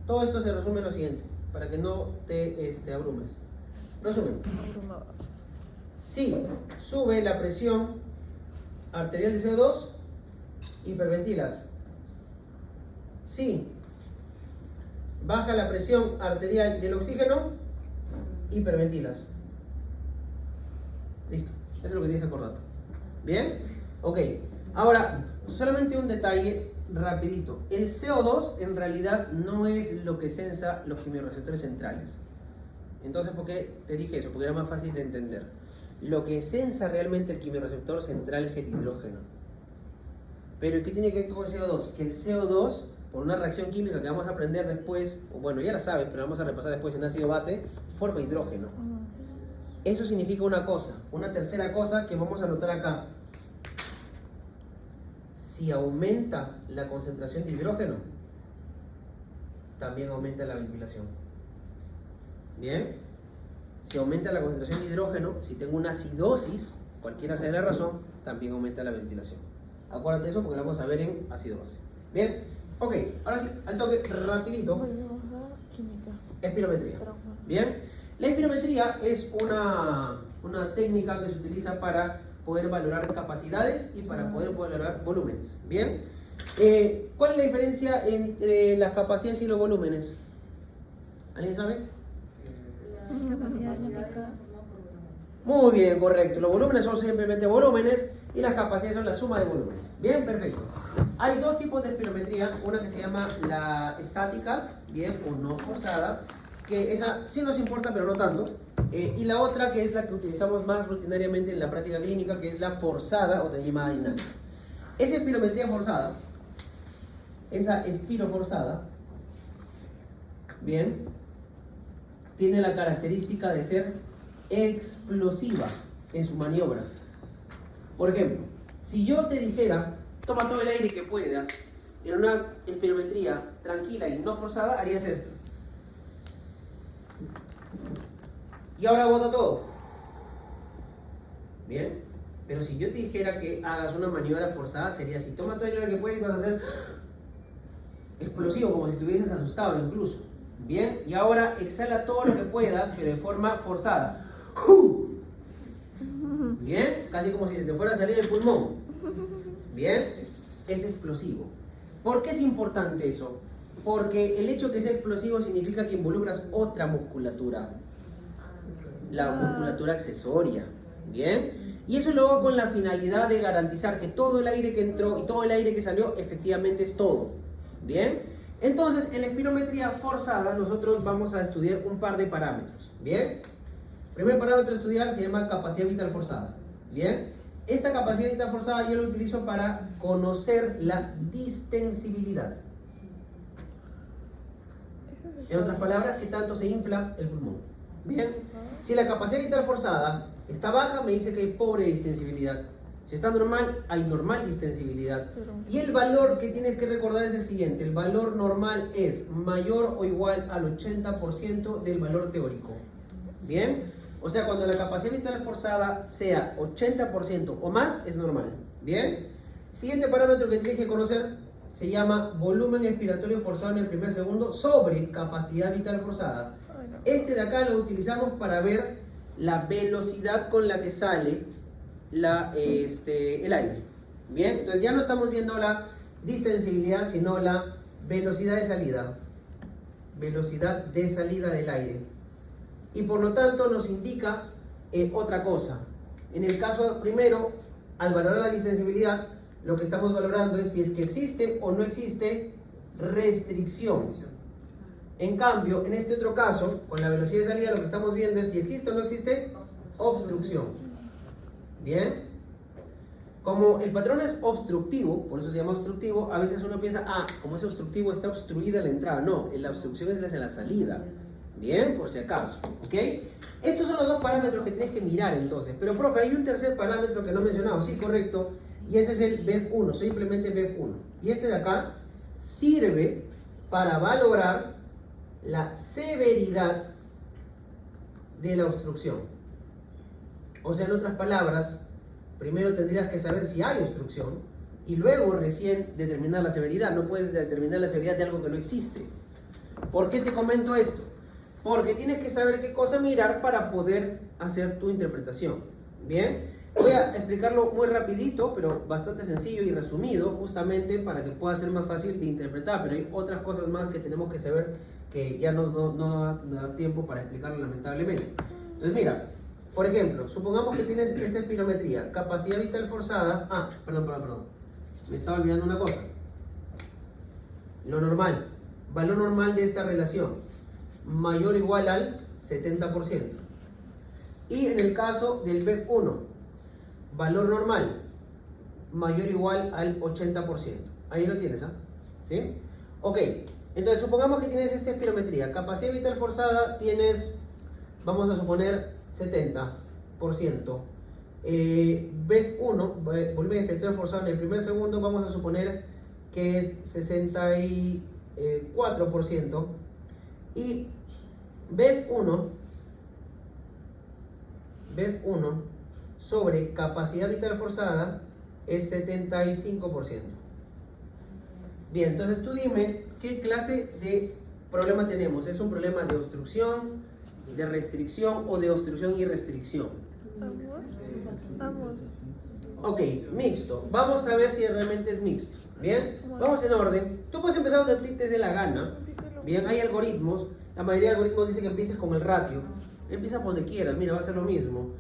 Todo esto se resume en lo siguiente, para que no te abrumes. Resumen. Si sube la presión arterial de CO2, hiperventilas. Si baja la presión arterial del oxígeno, hiperventilas. Listo. Eso es lo que tienes que acordarte. ¿Bien? Ok. Ahora, solamente un detalle rapidito. El CO2 en realidad no es lo que sensa los quimiorreceptores centrales. Entonces, ¿por qué te dije eso? Porque era más fácil de entender. Lo que sensa realmente el quimiorreceptor central es el hidrógeno. Pero ¿qué tiene que ver con el CO2? Que el CO2, por una reacción química que vamos a aprender después, o bueno, ya la sabes, pero vamos a repasar después en ácido base, forma hidrógeno. Eso significa una cosa. Una tercera cosa que vamos a anotar acá. Si aumenta la concentración de hidrógeno, también aumenta la ventilación. ¿Bien? Si aumenta la concentración de hidrógeno, si tengo una acidosis, cualquiera sea la razón, también aumenta la ventilación. Acuérdate de eso porque lo vamos a ver en ácido base. ¿Bien? Ok, ahora sí, al toque rapidito. Espirometría. ¿Bien? La espirometría es una técnica que se utiliza para poder valorar capacidades y para poder valorar volúmenes. ¿Bien? ¿Cuál es la diferencia entre las capacidades y los volúmenes? ¿Alguien sabe? La capacidad lógica. Muy bien, correcto. Los volúmenes son simplemente volúmenes y las capacidades son la suma de volúmenes. Bien, perfecto. Hay dos tipos de espirometría, una que se llama la estática, bien, o no forzada, que esa sí nos importa, pero no tanto. Y la otra que es la que utilizamos más rutinariamente en la práctica clínica, que es la forzada o también llamada dinámica. Esa espirometría forzada, esa espiroforzada, bien, tiene la característica de ser explosiva en su maniobra. Por ejemplo, si yo te dijera, toma todo el aire que puedas, en una espirometría tranquila y no forzada, harías esto. Y ahora bota todo. Bien, pero si yo te dijera que hagas una maniobra forzada, sería así. Toma todo el aire que puedes y vas a hacer explosivo, como si estuvieses asustado incluso. Bien, y ahora exhala todo lo que puedas, pero de forma forzada. Bien, casi como si se te fuera a salir el pulmón. Bien, es explosivo. ¿Por qué es importante eso? Porque el hecho de que sea explosivo significa que involucras otra musculatura, la musculatura accesoria. Bien, y eso lo hago con la finalidad de garantizar que todo el aire que entró y todo el aire que salió efectivamente es todo. Bien, Entonces, en la espirometría forzada, nosotros vamos a estudiar un par de parámetros. ¿Bien? El primer parámetro a estudiar se llama capacidad vital forzada. ¿Bien? Esta capacidad vital forzada yo la utilizo para conocer la distensibilidad. En otras palabras, ¿qué tanto se infla el pulmón? Bien, si la capacidad vital forzada está baja, me dice que hay pobre distensibilidad. Si está normal, hay normal distensibilidad. Y el valor que tienes que recordar es el siguiente. El valor normal es mayor o igual al 80% del valor teórico. Bien, o sea, cuando la capacidad vital forzada sea 80% o más, es normal. Bien, siguiente parámetro que tienes que conocer se llama volumen expiratorio forzado en el primer segundo sobre capacidad vital forzada. Este de acá lo utilizamos para ver la velocidad con la que sale el aire. Bien, entonces ya no estamos viendo la distensibilidad, sino la velocidad de salida. Velocidad de salida del aire. Y por lo tanto nos indica otra cosa. En el caso primero, al valorar la distensibilidad, lo que estamos valorando es si es que existe o no existe restricción. En cambio, en este otro caso, con la velocidad de salida, lo que estamos viendo es si existe o no existe obstrucción. Bien. Como el patrón es obstructivo, por eso se llama obstructivo, a veces uno piensa, como es obstructivo, está obstruida la entrada. No, la obstrucción es hacia la salida. Bien, por si acaso. ¿Ok? Estos son los dos parámetros que tienes que mirar entonces. Pero, profe, hay un tercer parámetro que no he mencionado. Sí, correcto. Y ese es el BEF1, simplemente BEF1. Y este de acá sirve para valorar la severidad de la obstrucción. O sea, en otras palabras, primero tendrías que saber si hay obstrucción y luego recién determinar la severidad. No puedes determinar la severidad de algo que no existe. ¿Por qué te comento esto? Porque tienes que saber qué cosa mirar para poder hacer tu interpretación. Bien. Voy a explicarlo muy rapidito, pero bastante sencillo y resumido, justamente para que pueda ser más fácil de interpretar, pero hay otras cosas más que tenemos que saber que ya no va a dar tiempo para explicarlo lamentablemente. Entonces mira, por ejemplo, supongamos que tienes esta espirometría, capacidad vital forzada, perdón, me estaba olvidando una cosa. Lo normal, valor normal de esta relación, mayor o igual al 70%. Y en el caso del BEF1, valor normal, mayor o igual al 80%. Ahí lo tienes, ¿sí? Ok, entonces supongamos que tienes esta espirometría. Capacidad vital forzada tienes, vamos a suponer, 70%. BEF1, volumen expiratorio forzado en el primer segundo, vamos a suponer que es 64%. Y BEF1 sobre capacidad vital forzada es 75%. Bien, entonces tú dime qué clase de problema tenemos. ¿Es un problema de obstrucción, de restricción o de obstrucción y restricción? Ambos. Ok, mixto. Vamos a ver si realmente es mixto. Bien, vamos en orden. Tú puedes empezar donde a ti te dé la gana. Bien, hay algoritmos. La mayoría de algoritmos dicen que empieces con el ratio. Empieza por donde quieras, mira, va a ser lo mismo.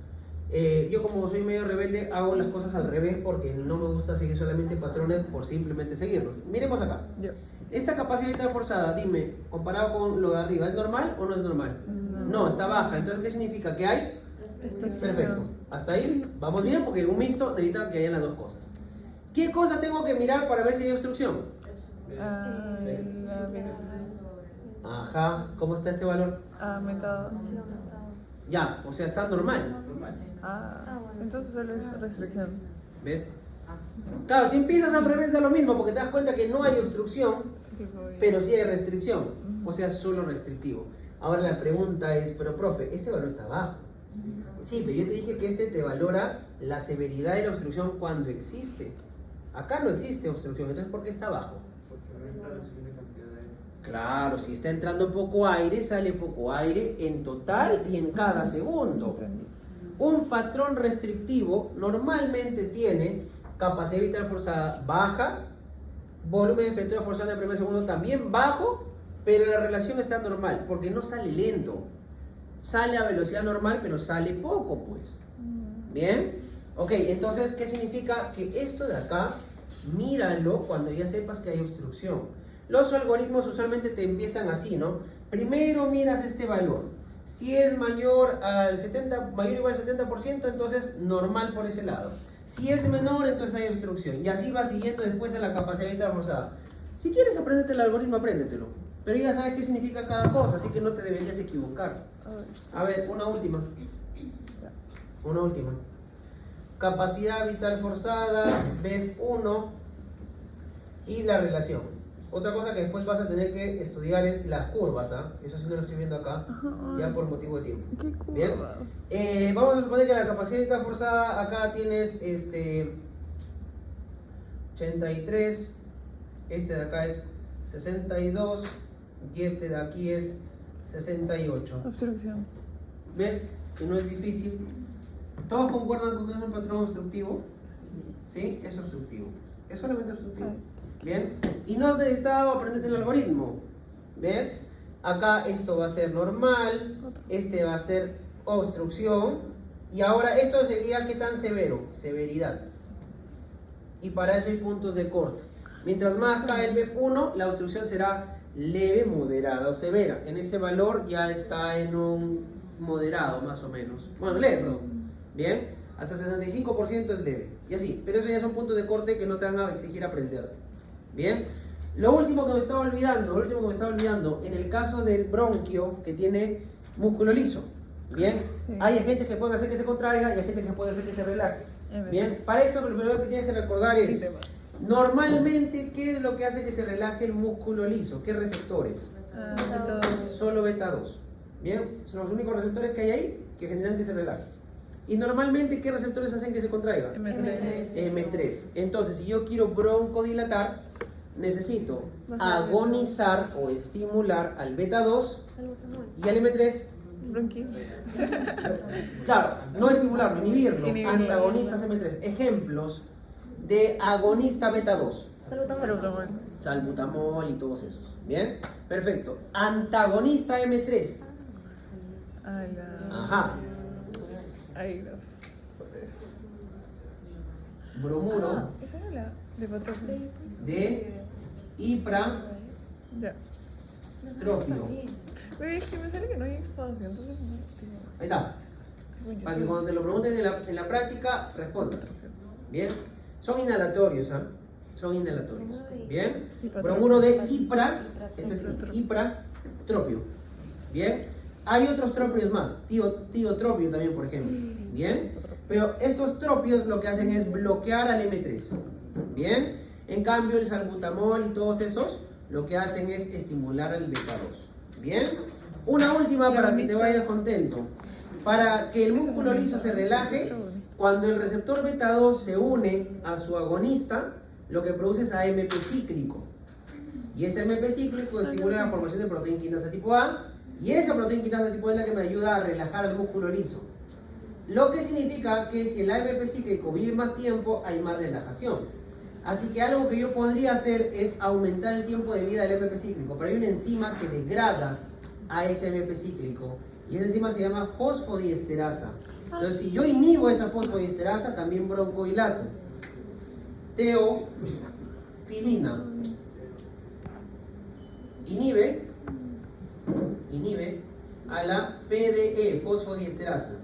Yo como soy medio rebelde hago las cosas al revés porque no me gusta seguir solamente patrones por simplemente seguirlos. Miremos acá. Esta capacidad vital forzada, dime, comparado con lo de arriba, ¿es normal o no es normal? No, está baja. Entonces, ¿qué significa? ¿Que hay? Perfecto. Hasta ahí vamos bien porque un mixto necesita que haya las dos cosas. ¿Qué cosa tengo que mirar para ver si hay obstrucción? Ajá, ¿cómo está este valor? Aumentado. Ya, o sea, está normal. Entonces solo es restricción. ¿Ves? Claro, si empiezas al revés da lo mismo porque te das cuenta que no hay obstrucción, pero sí hay restricción. O sea, solo restrictivo. Ahora la pregunta es, pero profe, este valor está bajo. Sí, pero yo te dije que este te valora la severidad de la obstrucción cuando existe. Acá no existe obstrucción, entonces ¿por qué está bajo? Claro, si está entrando poco aire, sale poco aire en total y en cada segundo. Un patrón restrictivo normalmente tiene capacidad vital forzada baja, volumen expiratorio forzado en el primer segundo también bajo, pero la relación está normal, porque no sale lento. Sale a velocidad normal, pero sale poco, pues. ¿Bien? Ok, entonces, ¿qué significa? Que esto de acá, míralo cuando ya sepas que hay obstrucción. Los algoritmos usualmente te empiezan así, ¿no? Primero miras este valor. Si es mayor o igual al 70%, entonces normal por ese lado. Si es menor, entonces hay obstrucción. Y así va siguiendo después en la capacidad vital forzada. Si quieres aprenderte el algoritmo, apréndetelo. Pero ya sabes qué significa cada cosa, así que no te deberías equivocar. A ver, una última. Una última. Capacidad vital forzada, BEF1 y la relación. Otra cosa que después vas a tener que estudiar es las curvas, ¿ah? Eso sí no lo estoy viendo acá, ya por motivo de tiempo. ¿Qué curvas? Bien. Vamos a suponer que la capacidad vital forzada acá tienes 83, este de acá es 62 y este de aquí es 68. Obstrucción. ¿Ves? Que no es difícil. ¿Todos concuerdan con que es un patrón obstructivo? ¿Sí? Es obstructivo. Es solamente obstructivo. Bien. Y no has necesitado aprenderte el algoritmo. ¿Ves? Acá esto va a ser normal. Este va a ser obstrucción. Y ahora esto sería ¿qué tan severo? Severidad. Y para eso hay puntos de corte. Mientras más cae el BEF1, la obstrucción será leve, moderada o severa. En ese valor ya está en un moderado más o menos. Bueno, leve, perdón. Bien, hasta 65% es leve. Y así, pero esos ya son puntos de corte que no te van a exigir aprenderte. Bien, lo último que me estaba olvidando, en el caso del bronquio que tiene músculo liso. Bien, Sí. hay agentes que pueden hacer que se contraiga y agentes que pueden hacer que se relaje. Bien, para esto lo primero que tienes que recordar es, normalmente, ¿qué es lo que hace que se relaje el músculo liso? ¿Qué receptores? Solo beta 2. Bien, son los únicos receptores que hay ahí que generan que se relaje. Y normalmente, ¿qué receptores hacen que se contraiga? M3. M3. Entonces, si yo quiero broncodilatar, necesito agonizar o estimular al beta 2 y al M3. Bronqui. Claro, no estimularlo, inhibirlo. Inhibirlo. Antagonistas M3. Ejemplos de agonista beta 2. Salbutamol. Salbutamol y todos esos. Bien, perfecto. Antagonista M3. Ay, la... Ajá. Ay, los... Bromuro Esa era la de Patropio. de ipratropio. Ya. Oye, es que me sale que no hay espacio, entonces... Ahí está. Para que cuando te lo pregunten en la práctica, respondas. Bien. Son inhalatorios, ¿ah? Son inhalatorios. Bien. Bromuro de este es ipratropio. Bien. Hay otros tropios más. Tiotropio también, por ejemplo. Bien. Pero estos tropios lo que hacen es bloquear al M3. Bien. En cambio, el salbutamol y todos esos lo que hacen es estimular al beta 2. Bien. Una última para que te vayas contento. Para que el músculo liso se relaje, cuando el receptor beta 2 se une a su agonista, lo que produce es AMP cíclico. Y ese AMP cíclico estimula la formación de proteína quinasa tipo A, y esa proteína quinasa tipo A es la que me ayuda a relajar al músculo liso. Lo que significa que si el AMP cíclico vive más tiempo, hay más relajación. Así que algo que yo podría hacer es aumentar el tiempo de vida del AMP cíclico, pero hay una enzima que degrada a ese AMP cíclico, y esa enzima se llama fosfodiesterasa. Entonces, si yo inhibo esa fosfodiesterasa, también broncodilato. Teofilina inhibe a la PDE, fosfodiesterasa.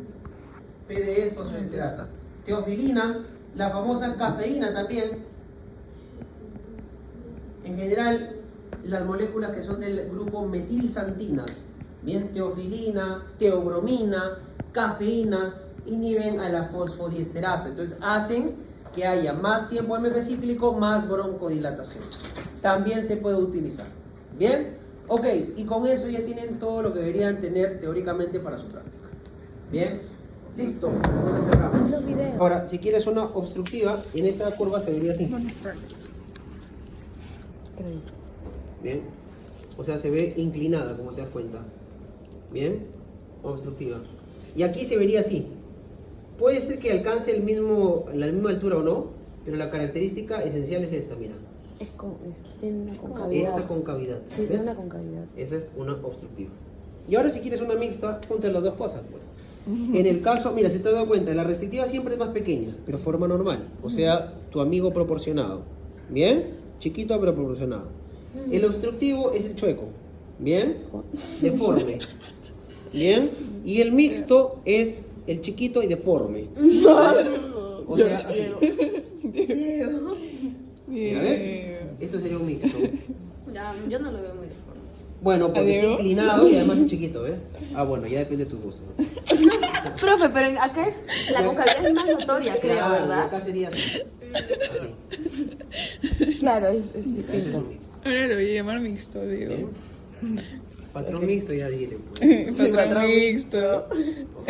PDE es fosfodiesterasa. Teofilina, la famosa cafeína también. En general, las moléculas que son del grupo metilsantinas, bien, teofilina, teobromina, cafeína, inhiben a la fosfodiesterasa. Entonces hacen que haya más tiempo AMP cíclico, más broncodilatación. También se puede utilizar. Bien, ok, y con eso ya tienen todo lo que deberían tener teóricamente para su práctica. Bien, listo, vamos a cerrar. Ahora, si quieres una obstructiva, en esta curva se vería así. Bien, o sea, se ve inclinada, como te das cuenta. Bien, obstructiva. Y aquí se vería así. Puede ser que alcance la misma altura o no, pero la característica esencial es esta, mira. Tiene una concavidad. Esta concavidad. Sí, ¿ves? tiene una concavidad. Esa es una obstructiva. Y ahora si quieres una mixta, junta las dos cosas, pues. En el caso, mira, si te has dado cuenta, la restrictiva siempre es más pequeña, pero forma normal. O sea, tu amigo proporcionado. ¿Bien? Chiquito pero proporcionado. El obstructivo es el chueco. ¿Bien? Deforme. ¿Bien? Y el mixto es el chiquito y deforme. O sea, así. Mira, ¿ves? Esto sería un mixto. Ya, yo no lo veo muy deforme. Bueno, porque está Diego. inclinado y además es chiquito, ¿ves? Ah, bueno, ya depende de tus gustos, ¿no? Profe, pero acá es la concavidad es más notoria, creo, Claro, y ¿verdad? acá sería así. Así. Claro, es Este es distinto. un mixto. Ahora lo voy a llamar mixto, digo. ¿Bien? Patrón mixto ya dile, pues. Patrón mixto. Ok.